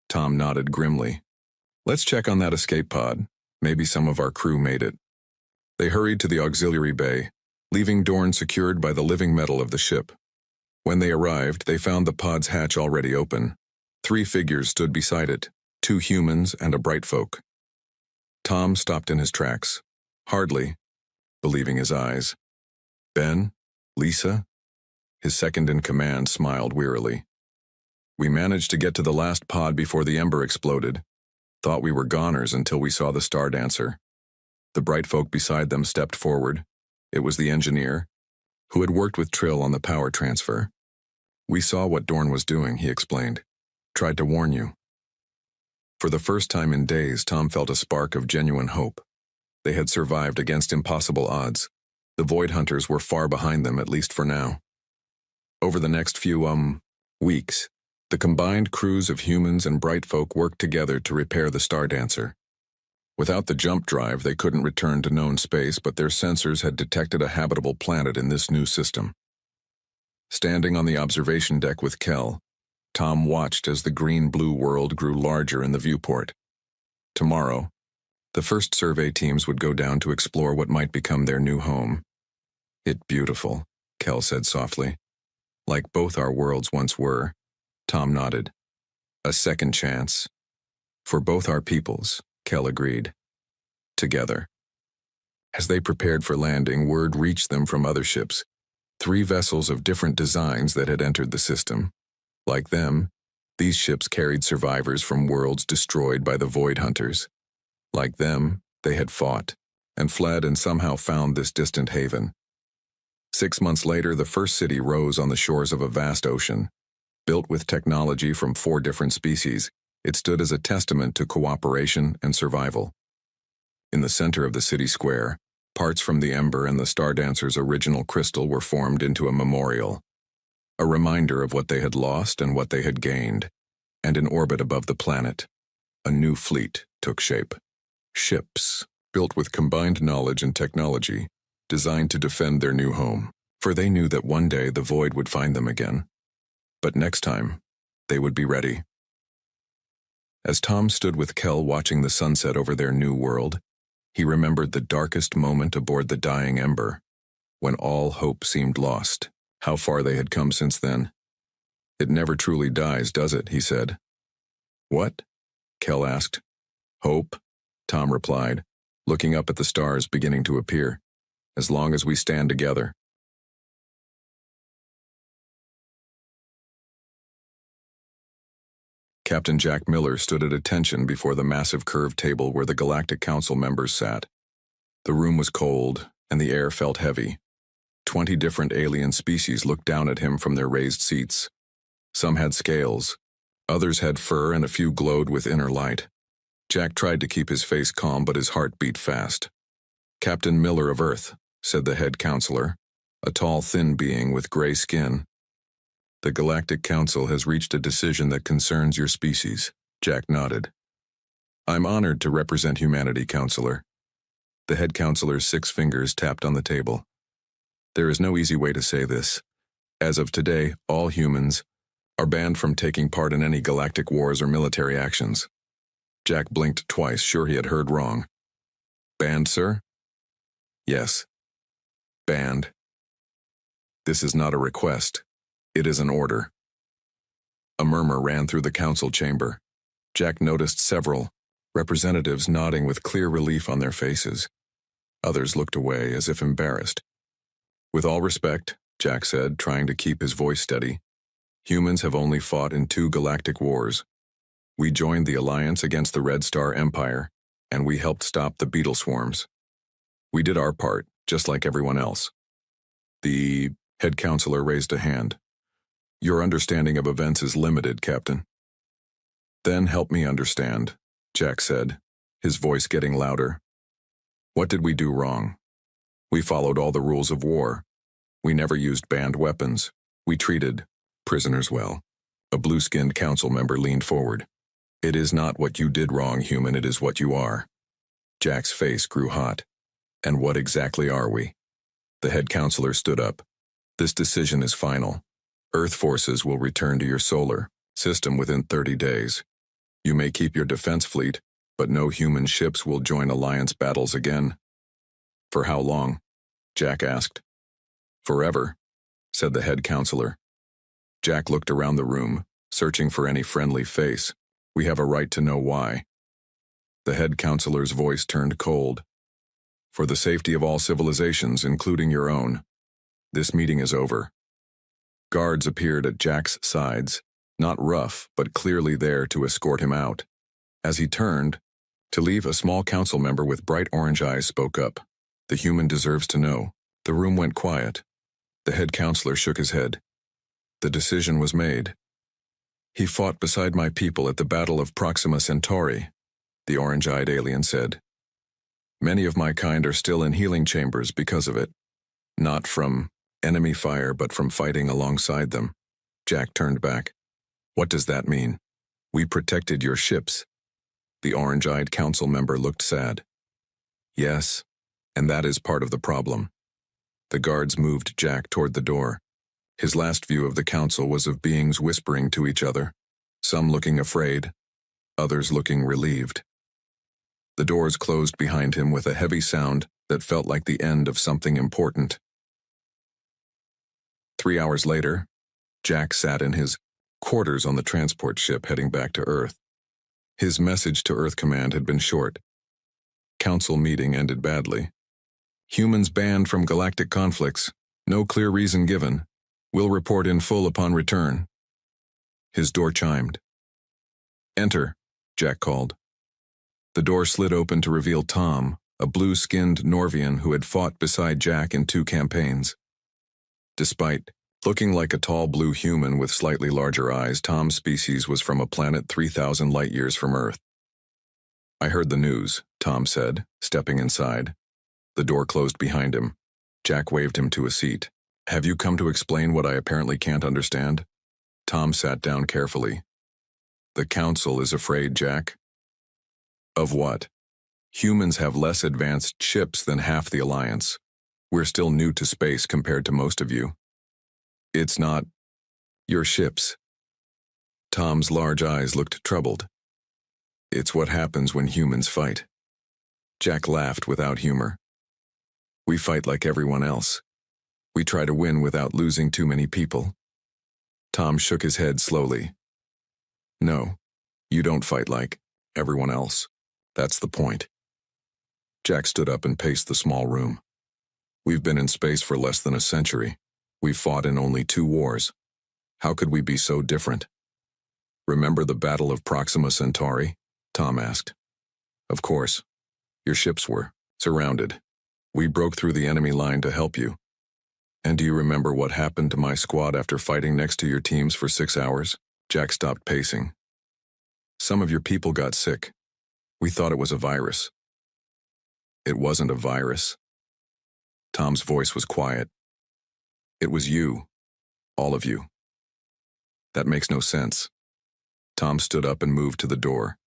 Tom nodded grimly. "Let's check on that escape pod. Maybe some of our crew made it." They hurried to the auxiliary bay, leaving Dorn secured by the living metal of the ship. When they arrived, they found the pod's hatch already open. 3 figures stood beside it, 2 humans and a bright folk. Tom stopped in his tracks, hardly believing his eyes. "Ben? Lisa?" His second-in-command smiled wearily. "We managed to get to the last pod before the ember exploded. Thought we were goners until we saw the Star Dancer." The bright folk beside them stepped forward. It was the engineer, who had worked with Trill on the power transfer. "We saw what Dorn was doing," he explained. "Tried to warn you." For the first time in days, Tom felt a spark of genuine hope. They had survived against impossible odds. The Void Hunters were far behind them, at least for now. Over the next few, weeks, the combined crews of humans and bright folk worked together to repair the Star Dancer. Without the jump drive, they couldn't return to known space, but their sensors had detected a habitable planet in this new system. Standing on the observation deck with Kel, Tom watched as the green-blue world grew larger in the viewport. Tomorrow, The first survey teams would go down to explore what might become their new home. "It's beautiful," Kel said softly. "Like both our worlds once were." Tom nodded. "A second chance. For both our peoples," Kel agreed. Together. As they prepared for landing, word reached them from other ships. 3 vessels of different designs that had entered the system. Like them, these ships carried survivors from worlds destroyed by the Void Hunters. Like them, they had fought, and fled and somehow found this distant haven. 6 months later, the first city rose on the shores of a vast ocean. Built with technology from 4 different species, it stood as a testament to cooperation and survival. In the center of the city square, parts from the Ember and the Stardancer's original crystal were formed into a memorial. A reminder of what they had lost and what they had gained. And in orbit above the planet, a new fleet took shape. Ships, built with combined knowledge and technology, designed to defend their new home, for they knew that one day the Void would find them again. But next time, they would be ready. As Tom stood with Kel watching the sunset over their new world, he remembered the darkest moment aboard the dying Ember, when all hope seemed lost. How far they had come since then. "It never truly dies, does it?" he said. "What?" Kel asked. "Hope," Tom replied, looking up at the stars beginning to appear. "As long as we stand together." Captain Jack Miller stood at attention before the massive curved table where the Galactic Council members sat. The room was cold, and the air felt heavy. 20 different alien species looked down at him from their raised seats. Some had scales, others had fur, and a few glowed with inner light. Jack tried to keep his face calm, but his heart beat fast. "Captain Miller of Earth," said the head counselor, a tall, thin being with gray skin. "The Galactic Council has reached a decision that concerns your species." Jack nodded. "I'm honored to represent humanity, Counselor." The head counselor's 6 fingers tapped on the table. "There is no easy way to say this. As of today, all humans are banned from taking part in any galactic wars or military actions." Jack blinked twice, sure he had heard wrong. "Banned, sir?" "Yes. Banned. This is not a request. It is an order." A murmur ran through the council chamber. Jack noticed several representatives nodding with clear relief on their faces. Others looked away as if embarrassed. "With all respect," Jack said, trying to keep his voice steady, "humans have only fought in 2 galactic wars. We joined the alliance against the Red Star Empire, and we helped stop the beetle swarms. We did our part, just like everyone else." The head counselor raised a hand. "Your understanding of events is limited, Captain." "Then help me understand," Jack said, his voice getting louder. "What did we do wrong? We followed all the rules of war. We never used banned weapons. We treated prisoners well." A blue-skinned council member leaned forward. "It is not what you did wrong, human, it is what you are." Jack's face grew hot. "And what exactly are we?" The head counselor stood up. "This decision is final. Earth forces will return to your solar system within 30 days. You may keep your defense fleet, but no human ships will join Alliance battles again." "For how long?" Jack asked. "Forever," said the head counselor. Jack looked around the room, searching for any friendly face. "We have a right to know why." The head counselor's voice turned cold. "For the safety of all civilizations, including your own. This meeting is over." Guards appeared at Jack's sides, not rough, but clearly there to escort him out. As he turned to leave, a small council member with bright orange eyes spoke up. "The human deserves to know." The room went quiet. The head counselor shook his head. "The decision was made. He fought beside my people at the Battle of Proxima Centauri," the orange-eyed alien said. "Many of my kind are still in healing chambers because of it. Not from enemy fire, but from fighting alongside them." Jack turned back. "What does that mean?" "We protected your ships." The orange-eyed council member looked sad. "Yes, and that is part of the problem." The guards moved Jack toward the door. His last view of the council was of beings whispering to each other, some looking afraid, others looking relieved. The doors closed behind him with a heavy sound that felt like the end of something important. 3 hours later, Jack sat in his quarters on the transport ship heading back to Earth. His message to Earth Command had been short. Council meeting ended badly. Humans banned from galactic conflicts. No clear reason given. Will report in full upon return. His door chimed. Enter, Jack called. The door slid open to reveal Tom, a blue-skinned Norvian who had fought beside Jack in 2 campaigns. Despite looking like a tall blue human with slightly larger eyes, Tom's species was from a planet 3,000 light-years from Earth. I heard the news, Tom said, stepping inside. The door closed behind him. Jack waved him to a seat. Have you come to explain what I apparently can't understand? Tom sat down carefully. The Council is afraid, Jack. Of what? Humans have less advanced ships than half the Alliance. We're still new to space compared to most of you. It's not your ships. Tom's large eyes looked troubled. It's what happens when humans fight. Jack laughed without humor. We fight like everyone else. We try to win without losing too many people. Tom shook his head slowly. No, you don't fight like everyone else. That's the point. Jack stood up and paced the small room. We've been in space for less than a century. We've fought in only 2 wars. How could we be so different? Remember the Battle of Proxima Centauri? Tom asked. Of course. Your ships were surrounded. We broke through the enemy line to help you. And do you remember what happened to my squad after fighting next to your teams for 6 hours? Jack stopped pacing. Some of your people got sick. We thought it was a virus. It wasn't a virus. Tom's voice was quiet. It was you. All of you. That makes no sense. Tom stood up and moved to the door.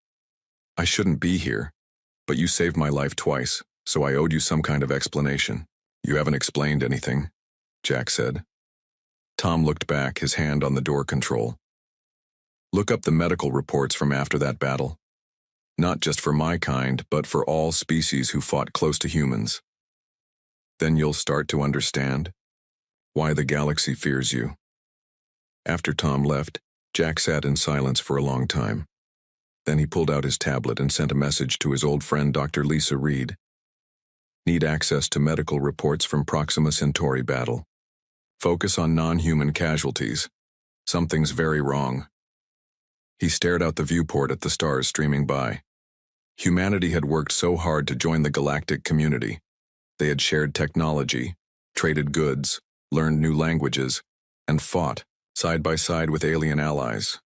I shouldn't be here, but you saved my life twice, so I owed you some kind of explanation. You haven't explained anything, Jack said. Tom looked back, his hand on the door control. Look up the medical reports from after that battle. Not just for my kind, but for all species who fought close to humans. Then you'll start to understand why the galaxy fears you. After Tom left, Jack sat in silence for a long time. Then he pulled out his tablet and sent a message to his old friend Dr. Lisa Reed. Need access to medical reports from Proxima Centauri battle. Focus on non-human casualties. Something's very wrong. He stared out the viewport at the stars streaming by. Humanity had worked so hard to join the galactic community. They had shared technology, traded goods, learned new languages, and fought side by side with alien allies.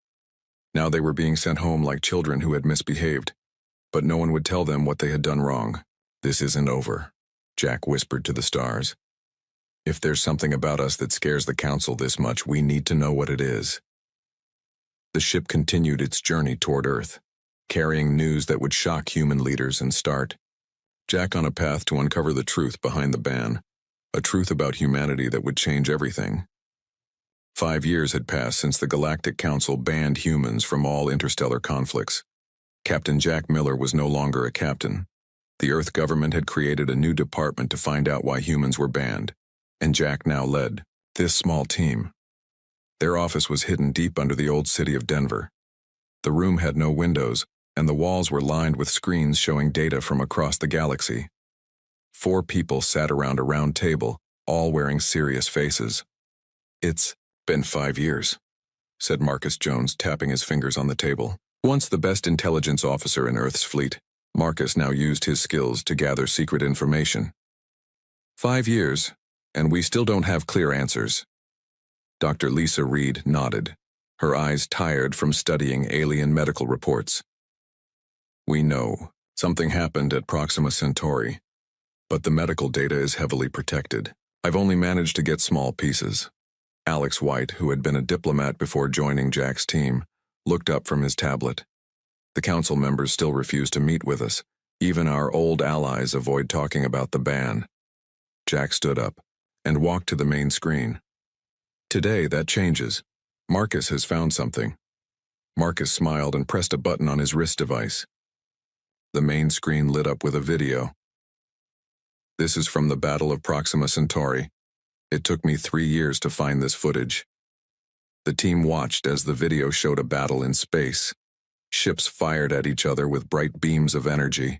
Now they were being sent home like children who had misbehaved, but no one would tell them what they had done wrong. This isn't over, Jack whispered to the stars. If there's something about us that scares the Council this much, we need to know what it is. The ship continued its journey toward Earth, carrying news that would shock human leaders and start Jack on a path to uncover the truth behind the ban, a truth about humanity that would change everything. 5 years had passed since the Galactic Council banned humans from all interstellar conflicts. Captain Jack Miller was no longer a captain. The Earth government had created a new department to find out why humans were banned, and Jack now led this small team. Their office was hidden deep under the old city of Denver. The room had no windows, and the walls were lined with screens showing data from across the galaxy. 4 people sat around a round table, all wearing serious faces. It's been 5 years, said Marcus Jones, tapping his fingers on the table. Once the best intelligence officer in Earth's fleet, Marcus now used his skills to gather secret information. 5 years, and we still don't have clear answers. Dr. Lisa Reed nodded, her eyes tired from studying alien medical reports. We know something happened at Proxima Centauri, but the medical data is heavily protected. I've only managed to get small pieces. Alex White, who had been a diplomat before joining Jack's team, looked up from his tablet. The council members still refuse to meet with us. Even our old allies avoid talking about the ban. Jack stood up and walked to the main screen. Today, that changes. Marcus has found something. Marcus smiled and pressed a button on his wrist device. The main screen lit up with a video. This is from the Battle of Proxima Centauri. It took me 3 years to find this footage. The team watched as the video showed a battle in space. Ships fired at each other with bright beams of energy.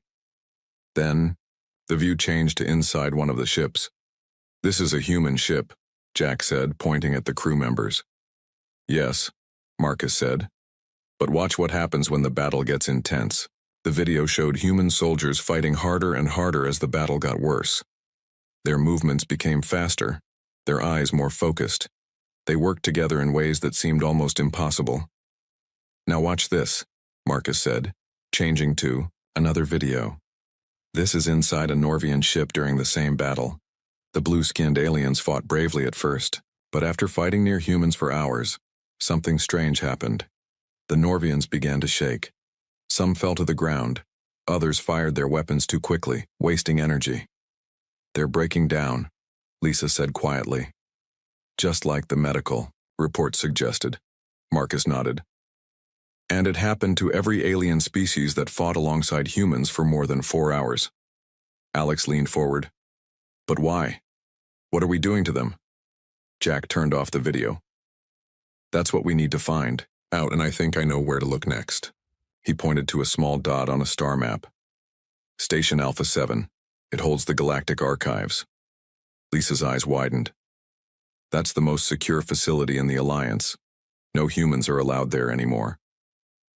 Then, the view changed to inside one of the ships. "This is a human ship," Jack said, pointing at the crew members. "Yes," Marcus said. "But watch what happens when the battle gets intense." The video showed human soldiers fighting harder and harder as the battle got worse. Their movements became faster, their eyes more focused. They worked together in ways that seemed almost impossible. "Now watch this," Marcus said, changing to another video. This is inside a Norvian ship during the same battle. The blue-skinned aliens fought bravely at first, but after fighting near humans for hours, something strange happened. The Norvians began to shake. Some fell to the ground. Others fired their weapons too quickly, wasting energy. "They're breaking down," Lisa said quietly. "Just like the medical," reports suggested. Marcus nodded. "And it happened to every alien species that fought alongside humans for more than 4 hours." Alex leaned forward. "But why? What are we doing to them?" Jack turned off the video. "That's what we need to find out, and I think I know where to look next." He pointed to a small dot on a star map. "Station Alpha 7. It holds the galactic archives." Lisa's eyes widened. "That's the most secure facility in the Alliance. No humans are allowed there anymore."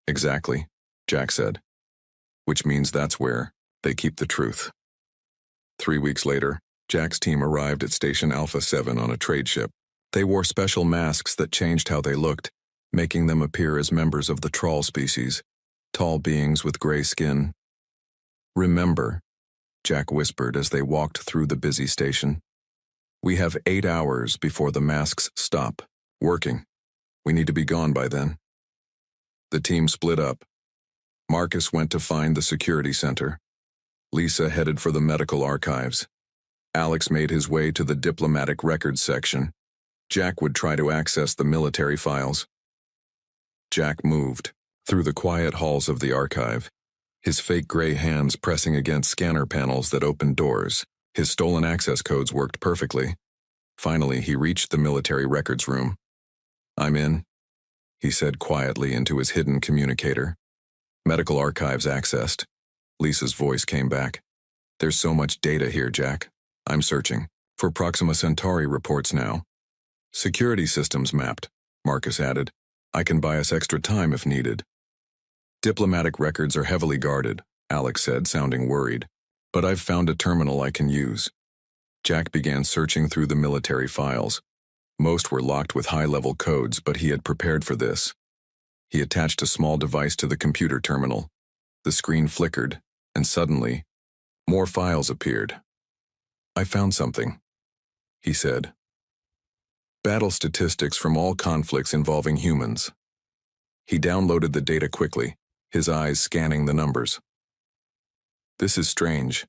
"Exactly," Jack said. "Which means that's where they keep the truth." 3 weeks later, Jack's team arrived at Station Alpha 7 on a trade ship. They wore special masks that changed how they looked, making them appear as members of the trawl species, tall beings with gray skin. "Remember," Jack whispered as they walked through the busy station. "We have 8 hours before the masks stop working. We need to be gone by then." The team split up. Marcus went to find the security center. Lisa headed for the medical archives. Alex made his way to the diplomatic records section. Jack would try to access the military files. Jack moved through the quiet halls of the archive, his fake gray hands pressing against scanner panels that opened doors. His stolen access codes worked perfectly. Finally, he reached the military records room. "I'm in," he said quietly into his hidden communicator. "Medical archives accessed." Lisa's voice came back. "There's so much data here, Jack. I'm searching for Proxima Centauri reports now." "Security systems mapped," Marcus added. "I can buy us extra time if needed." "Diplomatic records are heavily guarded," Alex said, sounding worried. "But I've found a terminal I can use." Jack began searching through the military files. Most were locked with high-level codes, but he had prepared for this. He attached a small device to the computer terminal. The screen flickered, and suddenly, more files appeared. "I found something," he said. "Battle statistics from all conflicts involving humans." He downloaded the data quickly, his eyes scanning the numbers. "This is strange.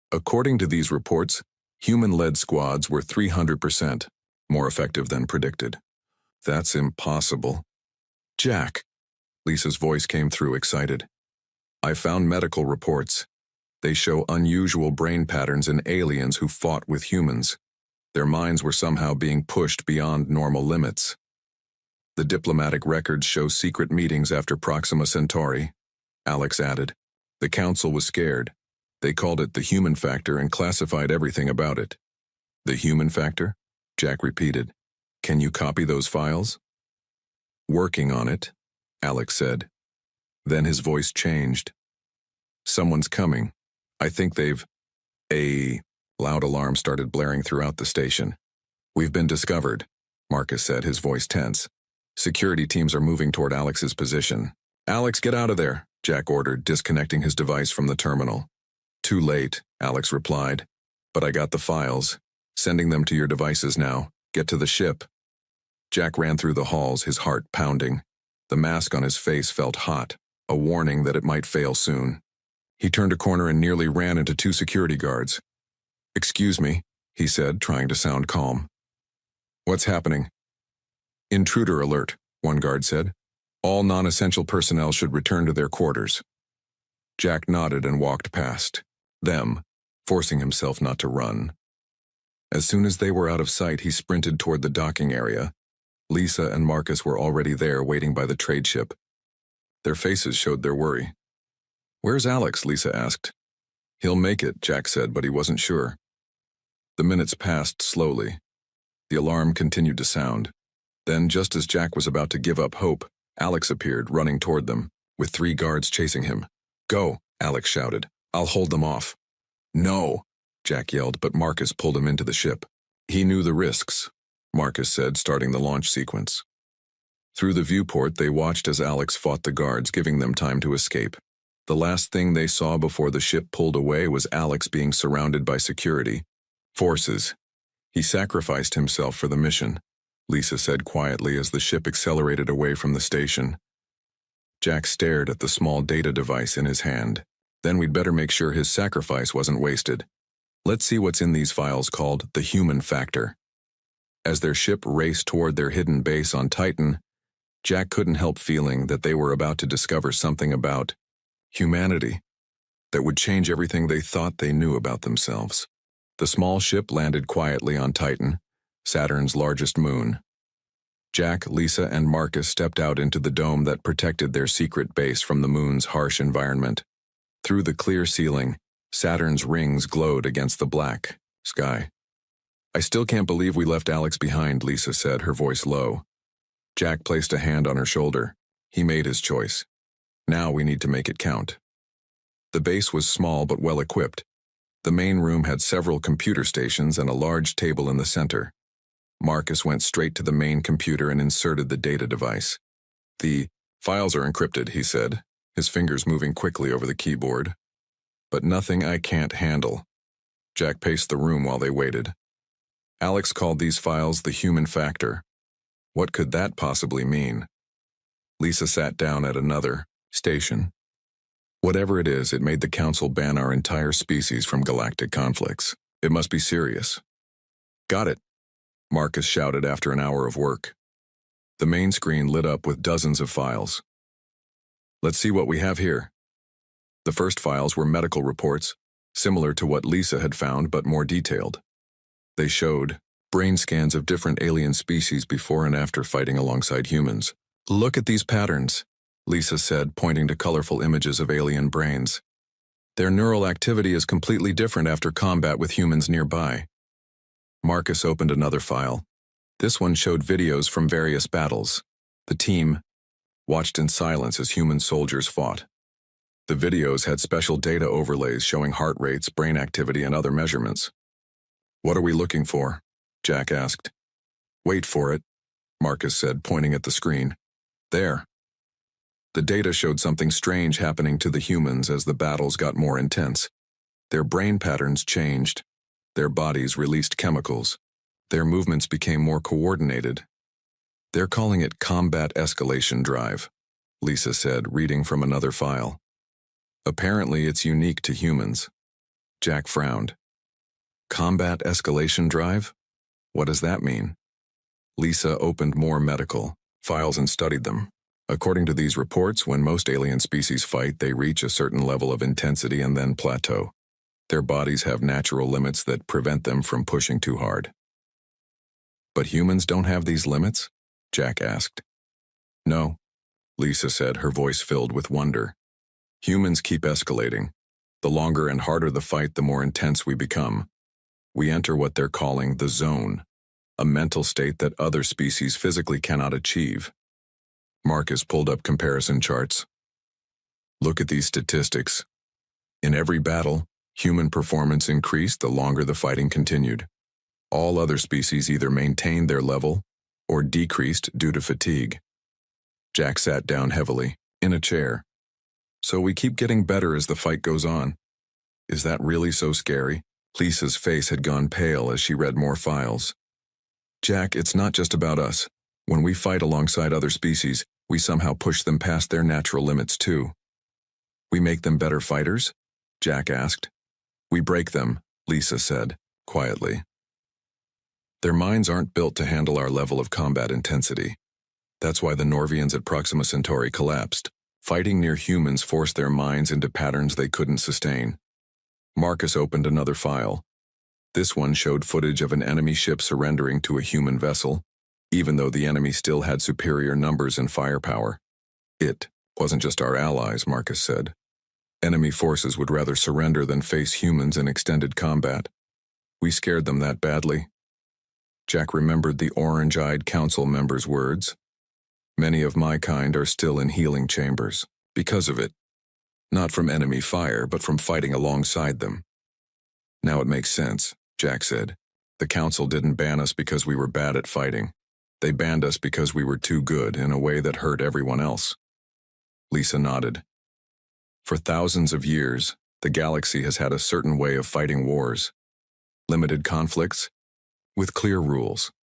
According to these reports, human-led squads were 300% more effective than predicted." "That's impossible." "Jack," Lisa's voice came through excited. "I found medical reports. They show unusual brain patterns in aliens who fought with humans. Their minds were somehow being pushed beyond normal limits. The diplomatic records show secret meetings after Proxima Centauri," Alex added. "The council was scared. They called it the human factor and classified everything about it." "The human factor?" Jack repeated. "Can you copy those files?" "Working on it," Alex said. Then his voice changed. "Someone's coming. I think they've..." A loud alarm started blaring throughout the station. "We've been discovered," Marcus said, his voice tense. "Security teams are moving toward Alex's position." "Alex, get out of there," Jack ordered, disconnecting his device from the terminal. "Too late," Alex replied. "But I got the files. Sending them to your devices now. Get to the ship." Jack ran through the halls, his heart pounding. The mask on his face felt hot, a warning that it might fail soon. He turned a corner and nearly ran into 2 security guards. "Excuse me," he said, trying to sound calm. "What's happening?" "Intruder alert," one guard said. "All non-essential personnel should return to their quarters." Jack nodded and walked past them, forcing himself not to run. As soon as they were out of sight, he sprinted toward the docking area. Lisa and Marcus were already there, waiting by the trade ship. Their faces showed their worry. "Where's Alex?" Lisa asked. "He'll make it," Jack said, but he wasn't sure. The minutes passed slowly. The alarm continued to sound. Then, just as Jack was about to give up hope, Alex appeared, running toward them, with 3 guards chasing him. "Go," Alex shouted. "I'll hold them off." "No," Jack yelled, but Marcus pulled him into the ship. "He knew the risks," Marcus said, starting the launch sequence. Through the viewport, they watched as Alex fought the guards, giving them time to escape. The last thing they saw before the ship pulled away was Alex being surrounded by security forces. "He sacrificed himself for the mission," Lisa said quietly as the ship accelerated away from the station. Jack stared at the small data device in his hand. "Then we'd better make sure his sacrifice wasn't wasted. Let's see what's in these files called the human factor." As their ship raced toward their hidden base on Titan, Jack couldn't help feeling that they were about to discover something about humanity that would change everything they thought they knew about themselves. The small ship landed quietly on Titan, Saturn's largest moon. Jack, Lisa, and Marcus stepped out into the dome that protected their secret base from the moon's harsh environment. Through the clear ceiling, Saturn's rings glowed against the black sky. "I still can't believe we left Alex behind," Lisa said, her voice low. Jack placed a hand on her shoulder. He made his choice. Now we need to make it count. The base was small but well equipped. The main room had several computer stations and a large table in the center. Marcus went straight to the main computer and inserted the data device. "The files are encrypted," he said, his fingers moving quickly over the keyboard. "But nothing I can't handle." Jack paced the room while they waited. Alex called these files the human factor. What could that possibly mean? Lisa sat down at another station. "Whatever it is, it made the Council ban our entire species from galactic conflicts. It must be serious." "Got it," Marcus shouted after an hour of work. The main screen lit up with dozens of files. "Let's see what we have here." The first files were medical reports, similar to what Lisa had found but more detailed. They showed brain scans of different alien species before and after fighting alongside humans. "Look at these patterns," Lisa said, pointing to colorful images of alien brains. "Their neural activity is completely different after combat with humans nearby." Marcus opened another file. This one showed videos from various battles. The team watched in silence as human soldiers fought. The videos had special data overlays showing heart rates, brain activity, and other measurements. "What are we looking for?" Jack asked. "Wait for it," Marcus said, pointing at the screen. "There." The data showed something strange happening to the humans as the battles got more intense. Their brain patterns changed. Their bodies released chemicals. Their movements became more coordinated. "They're calling it combat escalation drive," Lisa said, reading from another file. "Apparently it's unique to humans." Jack frowned. "Combat escalation drive? What does that mean?" Lisa opened more medical files and studied them. According to these reports, when most alien species fight, they reach a certain level of intensity and then plateau. Their bodies have natural limits that prevent them from pushing too hard. "But humans don't have these limits?" Jack asked. "No," Lisa said, her voice filled with wonder. "Humans keep escalating. The longer and harder the fight, the more intense we become. We enter what they're calling the zone, a mental state that other species physically cannot achieve." Marcus pulled up comparison charts. "Look at these statistics. In every battle, human performance increased the longer the fighting continued. All other species either maintained their level or decreased due to fatigue." Jack sat down heavily, in a chair. "So we keep getting better as the fight goes on. Is that really so scary?" Lisa's face had gone pale as she read more files. "Jack, it's not just about us. When we fight alongside other species, we somehow push them past their natural limits too." "We make them better fighters?" Jack asked. "We break them," Lisa said, quietly. "Their minds aren't built to handle our level of combat intensity. That's why the Norvians at Proxima Centauri collapsed. Fighting near humans forced their minds into patterns they couldn't sustain. Marcus opened another file. This one showed footage of an enemy ship surrendering to a human vessel, even though the enemy still had superior numbers and firepower. It wasn't just our allies, Marcus said. Enemy forces would rather surrender than face humans in extended combat. We scared them that badly. Jack remembered the orange-eyed council members' words. Many of my kind are still in healing chambers, because of it. Not from enemy fire, but from fighting alongside them. Now it makes sense, Jack said. The council didn't ban us because we were bad at fighting. They banned us because we were too good in a way that hurt everyone else. Lisa nodded. For thousands of years, the galaxy has had a certain way of fighting wars. Limited conflicts, with clear rules.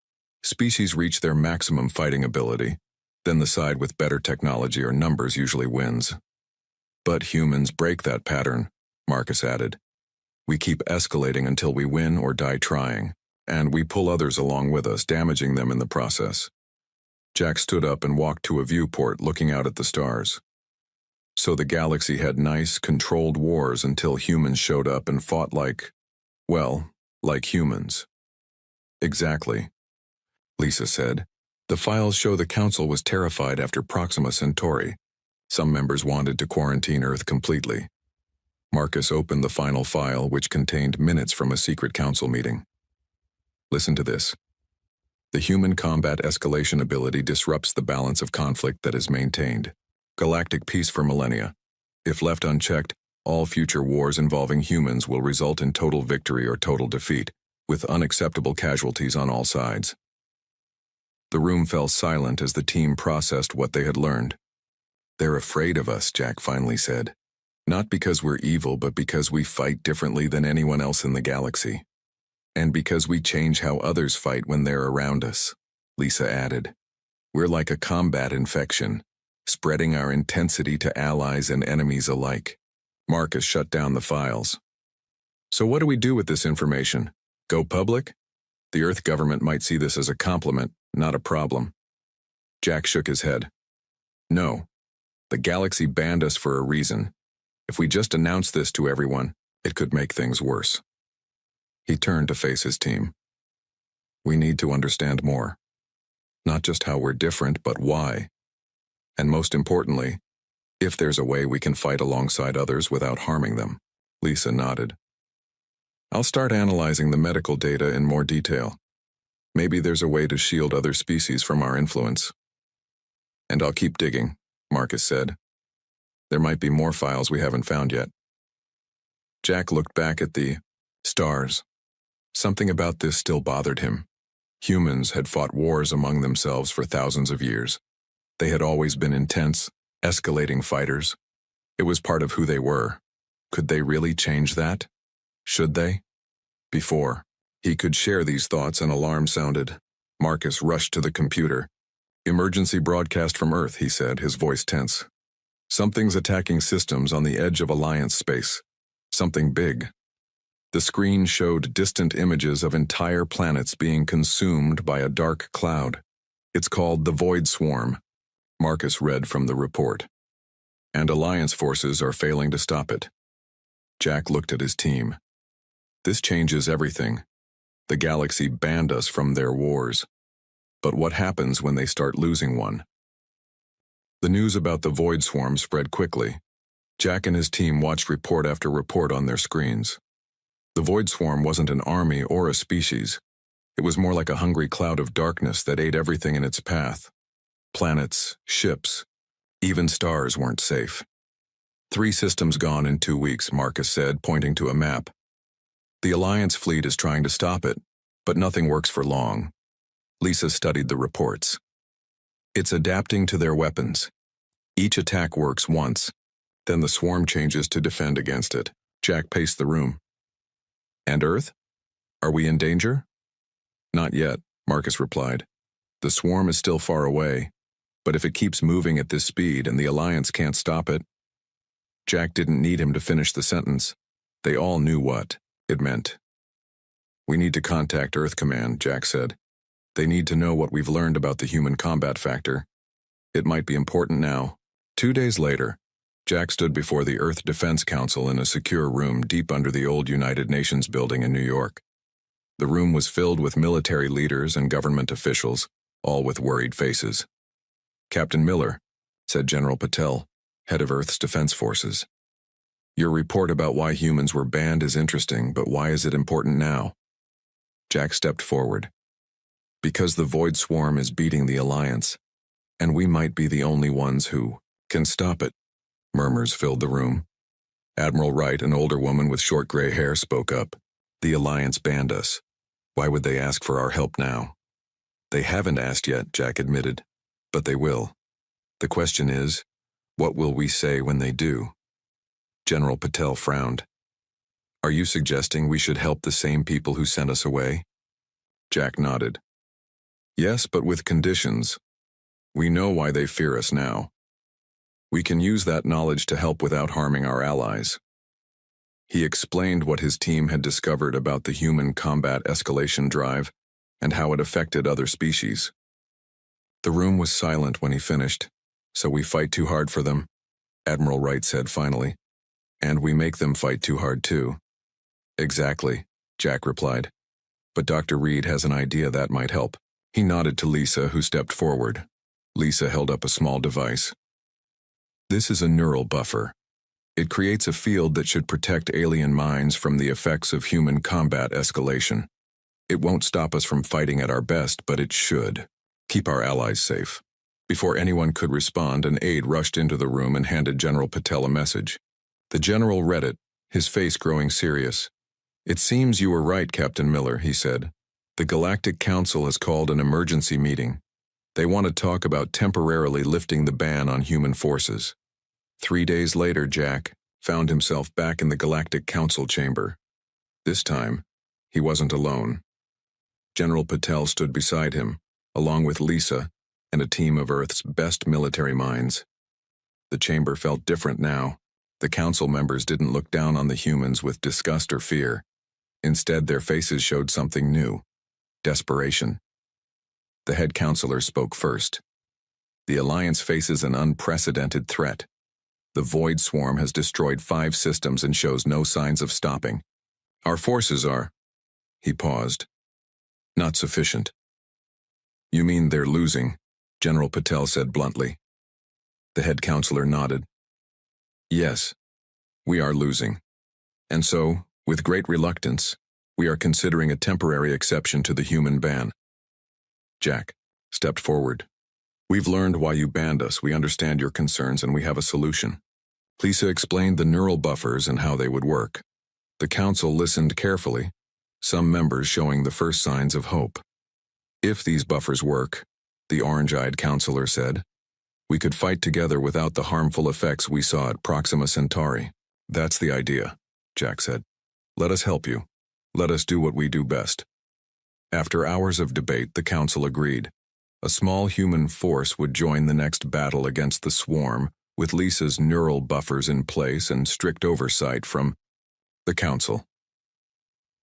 Species reach their maximum fighting ability, then the side with better technology or numbers usually wins. But humans break that pattern, Marcus added. We keep escalating until we win or die trying, and we pull others along with us, damaging them in the process. Jack stood up and walked to a viewport looking out at the stars. So the galaxy had nice, controlled wars until humans showed up and fought like humans. Exactly, Lisa said. The files show the Council was terrified after Proxima Centauri. Some members wanted to quarantine Earth completely. Marcus opened the final file, which contained minutes from a secret Council meeting. Listen to this. The human combat escalation ability disrupts the balance of conflict that is maintained. Galactic peace for millennia. If left unchecked, all future wars involving humans will result in total victory or total defeat, with unacceptable casualties on all sides. The room fell silent as the team processed what they had learned. They're afraid of us, Jack finally said. Not because we're evil, but because we fight differently than anyone else in the galaxy. And because we change how others fight when they're around us, Lisa added. We're like a combat infection, spreading our intensity to allies and enemies alike. Marcus shut down the files. So what do we do with this information? Go public? The Earth government might see this as a compliment, not a problem. Jack shook his head. No. The galaxy banned us for a reason. If we just announce this to everyone, it could make things worse. He turned to face his team. We need to understand more. Not just how we're different, but why. And most importantly, if there's a way we can fight alongside others without harming them. Lisa nodded. I'll start analyzing the medical data in more detail. Maybe there's a way to shield other species from our influence. And I'll keep digging, Marcus said. There might be more files we haven't found yet. Jack looked back at the stars. Something about this still bothered him. Humans had fought wars among themselves for thousands of years. They had always been intense, escalating fighters. It was part of who they were. Could they really change that? Should they? Before he could share these thoughts, an alarm sounded. Marcus rushed to the computer. Emergency broadcast from Earth, he said, his voice tense. Something's attacking systems on the edge of Alliance space. Something big. The screen showed distant images of entire planets being consumed by a dark cloud. It's called the Void Swarm. Marcus read from the report. And Alliance forces are failing to stop it. Jack looked at his team. This changes everything. The galaxy banned us from their wars. But what happens when they start losing one? The news about the Void Swarm spread quickly. Jack and his team watched report after report on their screens. The Void Swarm wasn't an army or a species. It was more like a hungry cloud of darkness that ate everything in its path. Planets, ships, even stars weren't safe. 3 systems gone in 2 weeks, Marcus said, pointing to a map. The Alliance fleet is trying to stop it, but nothing works for long. Lisa studied the reports. It's adapting to their weapons. Each attack works once, then the swarm changes to defend against it. Jack paced the room. And Earth? Are we in danger? Not yet, Marcus replied. The swarm is still far away, but if it keeps moving at this speed and the Alliance can't stop it. Jack didn't need him to finish the sentence. They all knew what it meant. We need to contact Earth Command, Jack said. They need to know what we've learned about the human combat factor. It might be important now, 2 days later, Jack stood before the Earth Defense Council in a secure room deep under the old United Nations building in New York. The room was filled with military leaders and government officials, all with worried faces. "Captain Miller," said General Patel, head of Earth's Defense Forces. "Your report about why humans were banned is interesting, but why is it important now?" Jack stepped forward. "Because the Void Swarm is beating the Alliance, and we might be the only ones who can stop it." Murmurs filled the room. Admiral Wright, an older woman with short gray hair, spoke up. "The Alliance banned us. Why would they ask for our help now?" "They haven't asked yet," Jack admitted, "but they will. The question is, what will we say when they do?" General Patel frowned. "Are you suggesting we should help the same people who sent us away?" Jack nodded. "Yes, but with conditions. We know why they fear us now. We can use that knowledge to help without harming our allies." He explained what his team had discovered about the human combat escalation drive and how it affected other species. The room was silent when he finished. "So we fight too hard for them," Admiral Wright said finally. "And we make them fight too hard too." "Exactly," Jack replied. "But Dr. Reed has an idea that might help." He nodded to Lisa, who stepped forward. Lisa held up a small device. "This is a neural buffer. It creates a field that should protect alien minds from the effects of human combat escalation. It won't stop us from fighting at our best, but it should keep our allies safe." Before anyone could respond, an aide rushed into the room and handed General Patel a message. The general read it, his face growing serious. "It seems you were right, Captain Miller," he said. "The Galactic Council has called an emergency meeting. They want to talk about temporarily lifting the ban on human forces." 3 days later, Jack found himself back in the Galactic Council chamber. This time, he wasn't alone. General Patel stood beside him, along with Lisa and a team of Earth's best military minds. The chamber felt different now. The council members didn't look down on the humans with disgust or fear. Instead, their faces showed something new: desperation. The head counselor spoke first. "The Alliance faces an unprecedented threat. The Void Swarm has destroyed 5 systems and shows no signs of stopping. Our forces are—" He paused. "Not sufficient." "You mean they're losing?" General Patel said bluntly. The head counselor nodded. "Yes, we are losing. And so, with great reluctance, we are considering a temporary exception to the human ban." Jack stepped forward. "We've learned why you banned us, we understand your concerns, and we have a solution." Lisa explained the neural buffers and how they would work. The council listened carefully, some members showing the first signs of hope. "If these buffers work," the orange-eyed counselor said, "we could fight together without the harmful effects we saw at Proxima Centauri." "That's the idea," Jack said. "Let us help you. Let us do what we do best." After hours of debate, the council agreed. A small human force would join the next battle against the swarm, with Lisa's neural buffers in place and strict oversight from the council.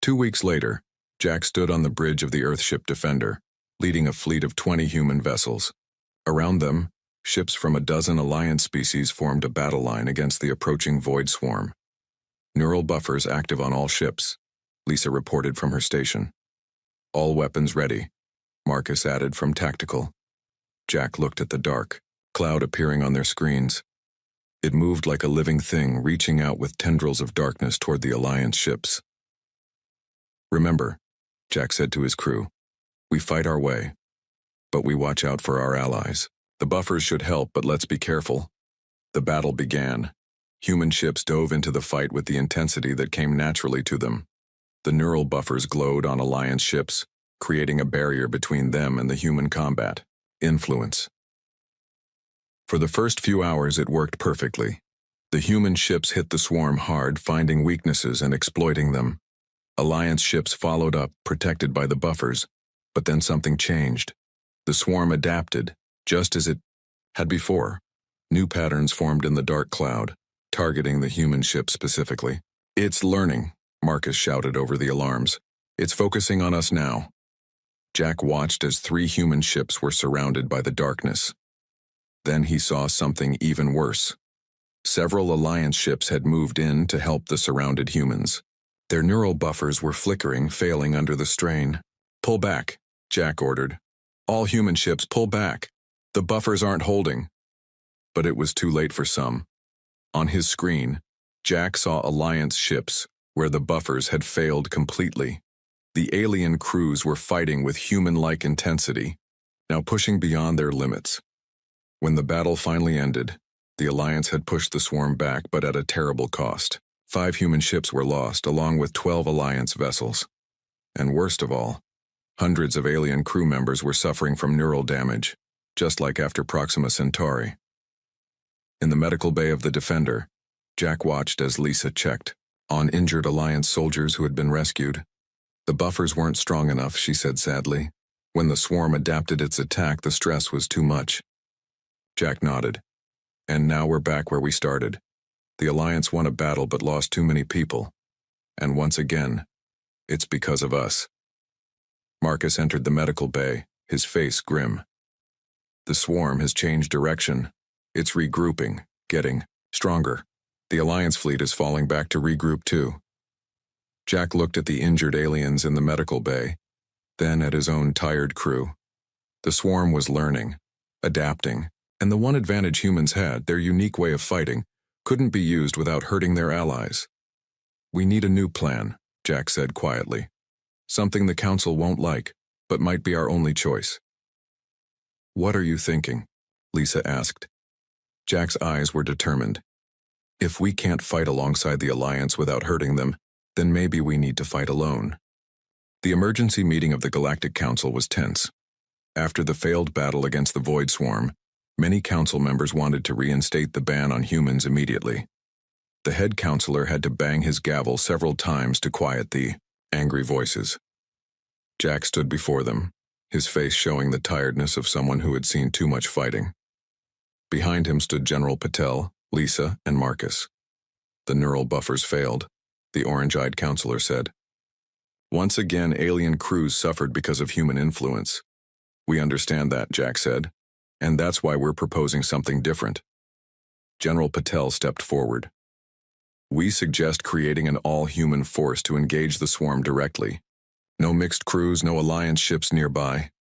2 weeks later, Jack stood on the bridge of the Earthship Defender, leading a fleet of 20 human vessels. Around them, ships from a dozen Alliance species formed a battle line against the approaching Void Swarm. "Neural buffers active on all ships," Lisa reported from her station. "All weapons ready," Marcus added from Tactical. Jack looked at the dark cloud appearing on their screens. It moved like a living thing, reaching out with tendrils of darkness toward the Alliance ships. "Remember," Jack said to his crew, "we fight our way, but we watch out for our allies. The buffers should help, but let's be careful." The battle began. Human ships dove into the fight with the intensity that came naturally to them. The neural buffers glowed on Alliance ships, creating a barrier between them and the human combat. Influence. For the first few hours, it worked perfectly. The human ships hit the swarm hard, finding weaknesses and exploiting them. Alliance ships followed up, protected by the buffers, but then something changed. The swarm adapted, just as it had before. New patterns formed in the dark cloud, targeting the human ship specifically. "It's learning," Marcus shouted over the alarms. "It's focusing on us now." Jack watched as 3 human ships were surrounded by the darkness. Then he saw something even worse. Several Alliance ships had moved in to help the surrounded humans. Their neural buffers were flickering, failing under the strain. "Pull back," Jack ordered. "All human ships, pull back. The buffers aren't holding." But it was too late for some. On his screen, Jack saw Alliance ships where the buffers had failed completely. The alien crews were fighting with human-like intensity, now pushing beyond their limits. When the battle finally ended, the Alliance had pushed the swarm back, but at a terrible cost. 5 human ships were lost, along with 12 Alliance vessels. And worst of all, hundreds of alien crew members were suffering from neural damage, just like after Proxima Centauri. In the medical bay of the Defender, Jack watched as Lisa checked on injured Alliance soldiers who had been rescued. "The buffers weren't strong enough," she said sadly. "When the swarm adapted its attack, the stress was too much." Jack nodded. "And now we're back where we started. The Alliance won a battle but lost too many people. And once again, it's because of us." Marcus entered the medical bay, his face grim. "The swarm has changed direction. It's regrouping, getting stronger. The Alliance fleet is falling back to regroup too." Jack looked at the injured aliens in the medical bay, then at his own tired crew. The swarm was learning, adapting, and the one advantage humans had, their unique way of fighting, couldn't be used without hurting their allies. "We need a new plan," Jack said quietly. "Something the Council won't like, but might be our only choice." "What are you thinking?" Lisa asked. Jack's eyes were determined. "If we can't fight alongside the Alliance without hurting them, then maybe we need to fight alone." The emergency meeting of the Galactic Council was tense. After the failed battle against the Void Swarm, many council members wanted to reinstate the ban on humans immediately. The head counselor had to bang his gavel several times to quiet the angry voices. Jack stood before them, his face showing the tiredness of someone who had seen too much fighting. Behind him stood General Patel, Lisa, and Marcus. "The neural buffers failed," the orange-eyed counselor said. "Once again, alien crews suffered because of human influence." "We understand that," Jack said, "and that's why we're proposing something different." General Patel stepped forward. "We suggest creating an all-human force to engage the swarm directly. No mixed crews, no Alliance ships nearby.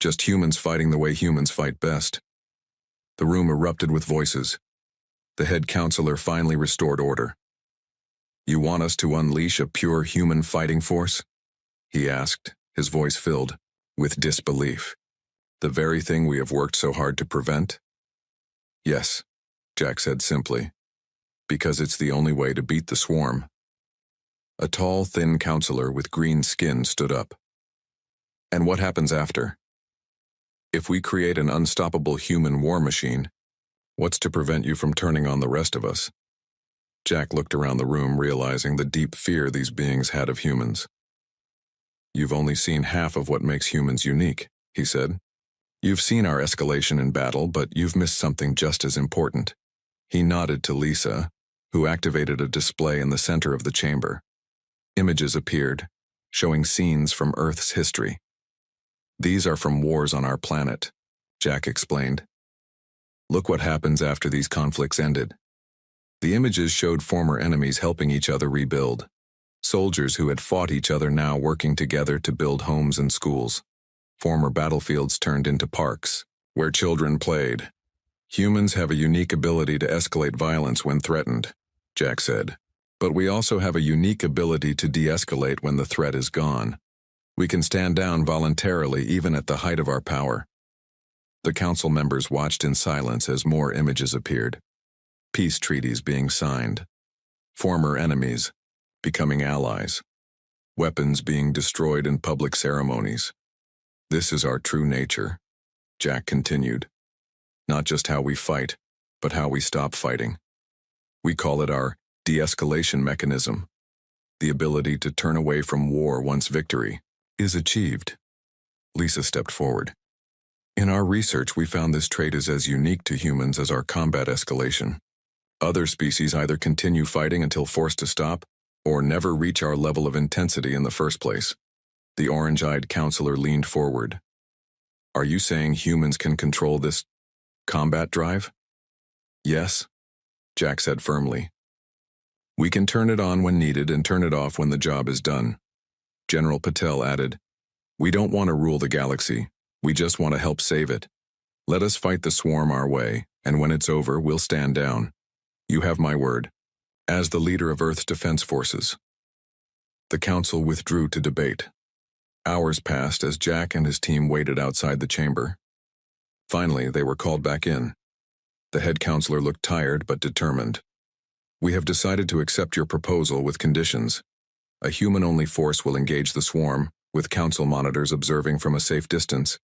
Just humans fighting the way humans fight best." The room erupted with voices. The head counselor finally restored order. "You want us to unleash a pure human fighting force?" he asked, his voice filled with disbelief. "The very thing we have worked so hard to prevent?" "Yes," Jack said simply, "because it's the only way to beat the swarm." A tall, thin counselor with green skin stood up. "And what happens after? If we create an unstoppable human war machine, what's to prevent you from turning on the rest of us?" Jack looked around the room, realizing the deep fear these beings had of humans. "You've only seen half of what makes humans unique," he said. "You've seen our escalation in battle, but you've missed something just as important." He nodded to Lisa, who activated a display in the center of the chamber. Images appeared, showing scenes from Earth's history. "These are from wars on our planet," Jack explained. "Look what happens after these conflicts ended." The images showed former enemies helping each other rebuild. Soldiers who had fought each other now working together to build homes and schools. Former battlefields turned into parks, where children played. "Humans have a unique ability to escalate violence when threatened," Jack said. "But we also have a unique ability to de-escalate when the threat is gone. We can stand down voluntarily even at the height of our power." The council members watched in silence as more images appeared. Peace treaties being signed. Former enemies becoming allies. Weapons being destroyed in public ceremonies. "This is our true nature," Jack continued. "Not just how we fight, but how we stop fighting. We call it our de-escalation mechanism, the ability to turn away from war once victory is achieved." Lisa stepped forward. "In our research, we found this trait is as unique to humans as our combat escalation. Other species either continue fighting until forced to stop, or never reach our level of intensity in the first place." The orange-eyed counselor leaned forward. "Are you saying humans can control this Combat drive? Yes, Jack said firmly. We can turn it on when needed and turn it off when the job is done. General Patel added, we don't want to rule the galaxy. We just want to help save it. Let us fight the swarm our way, and when it's over, we'll stand down. You have my word. As the leader of Earth's defense forces. The council withdrew to debate. Hours passed as Jack and his team waited outside the chamber. Finally, they were called back in. The head counselor looked tired but determined. We have decided to accept your proposal with conditions. A human-only force will engage the swarm, with council monitors observing from a safe distance.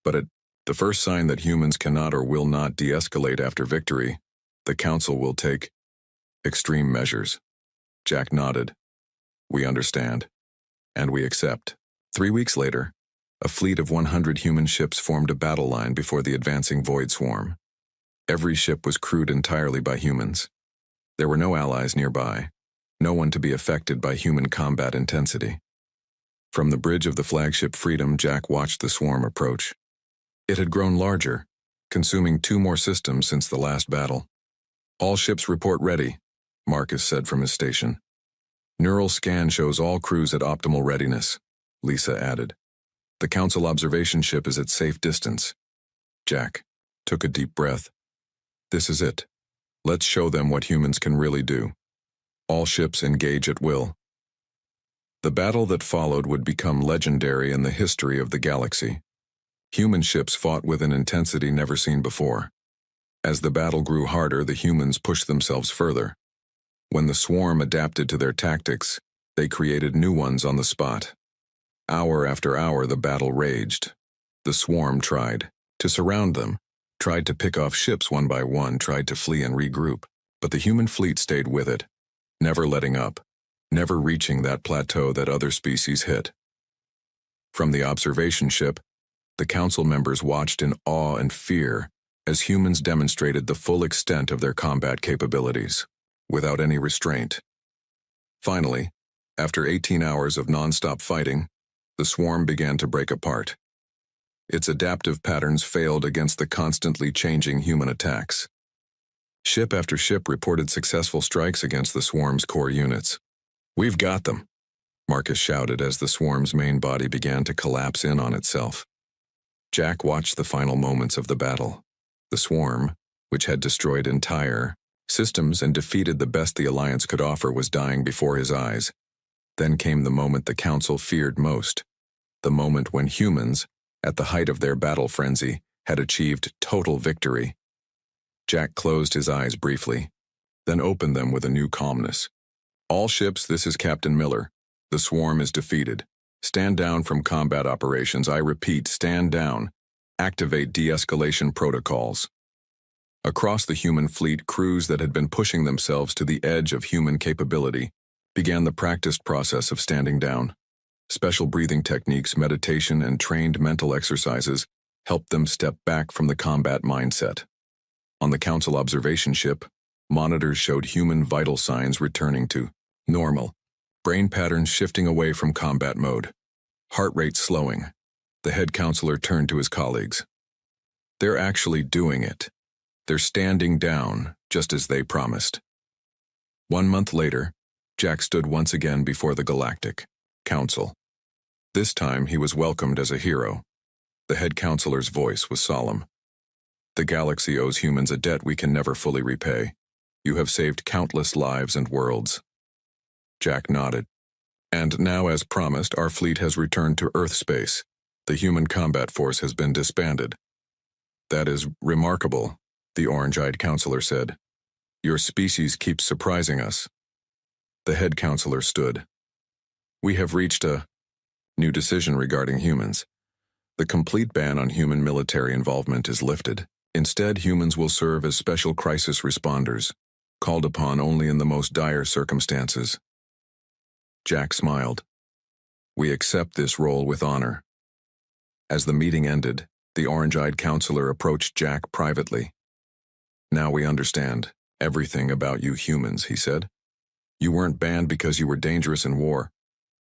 But at the first sign that humans cannot or will not de-escalate after victory, the council will take extreme measures. Jack nodded. We understand. And we accept. 3 weeks later, a fleet of 100 human ships formed a battle line before the advancing void swarm. Every ship was crewed entirely by humans. There were no allies nearby, no one to be affected by human combat intensity. From the bridge of the flagship Freedom, Jack watched the swarm approach. It had grown larger, consuming 2 more systems since the last battle. All ships report ready, Marcus said from his station. Neural scan shows all crews at optimal readiness, Lisa added. The council observation ship is at safe distance. Jack took a deep breath. This is it. Let's show them what humans can really do. All ships engage at will. The battle that followed would become legendary in the history of the galaxy. Human ships fought with an intensity never seen before. As the battle grew harder, the humans pushed themselves further. When the swarm adapted to their tactics, they created new ones on the spot. Hour after hour, the battle raged. The swarm tried to surround them, tried to pick off ships one by one, tried to flee and regroup, but the human fleet stayed with it, never letting up, never reaching that plateau that other species hit. From the observation ship, the council members watched in awe and fear as humans demonstrated the full extent of their combat capabilities, without any restraint. Finally, after 18 hours of non-stop fighting, the swarm began to break apart. Its adaptive patterns failed against the constantly changing human attacks. Ship after ship reported successful strikes against the swarm's core units. We've got them, Marcus shouted as the swarm's main body began to collapse in on itself. Jack watched the final moments of the battle. The swarm, which had destroyed entire systems and defeated the best the Alliance could offer, was dying before his eyes. Then came the moment the Council feared most, the moment when humans, at the height of their battle frenzy, had achieved total victory. Jack closed his eyes briefly, then opened them with a new calmness. All ships, this is Captain Miller. The swarm is defeated. Stand down from combat operations. I repeat, stand down. Activate de-escalation protocols. Across the human fleet, crews that had been pushing themselves to the edge of human capability began the practiced process of standing down. Special breathing techniques, meditation, and trained mental exercises helped them step back from the combat mindset. On the Council observation ship, monitors showed human vital signs returning to normal, brain patterns shifting away from combat mode, heart rate slowing. The head counselor turned to his colleagues. They're actually doing it. They're standing down, just as they promised. 1 month later, Jack stood once again before the Galactic Council. This time he was welcomed as a hero. The head counselor's voice was solemn. The galaxy owes humans a debt we can never fully repay. You have saved countless lives and worlds. Jack nodded. And now, as promised, our fleet has returned to Earth space. The human combat force has been disbanded. That is remarkable, the orange-eyed counselor said. Your species keeps surprising us. The head counselor stood. We have reached a new decision regarding humans. The complete ban on human military involvement is lifted. Instead, humans will serve as special crisis responders, called upon only in the most dire circumstances. Jack smiled. We accept this role with honor. As the meeting ended, the orange-eyed counselor approached Jack privately. Now we understand everything about you humans, he said. You weren't banned because you were dangerous in war.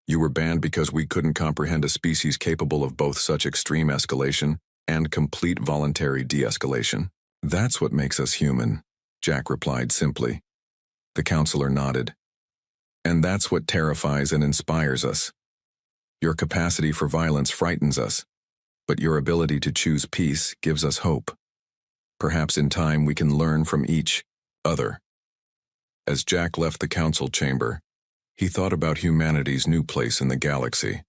You were banned because we couldn't comprehend a species capable of both such extreme escalation and complete voluntary de-escalation. That's what makes us human, Jack replied simply. The counselor nodded. And that's what terrifies and inspires us. Your capacity for violence frightens us, but your ability to choose peace gives us hope. Perhaps in time we can learn from each other. As Jack left the council chamber, he thought about humanity's new place in the galaxy.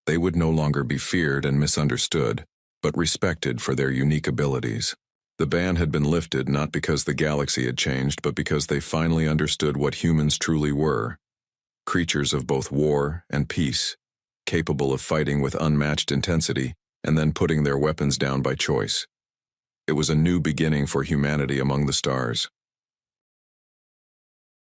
They would no longer be feared and misunderstood, but respected for their unique abilities. The ban had been lifted not because the galaxy had changed, but because they finally understood what humans truly were. Creatures of both war and peace, capable of fighting with unmatched intensity and then putting their weapons down by choice. It was a new beginning for humanity among the stars.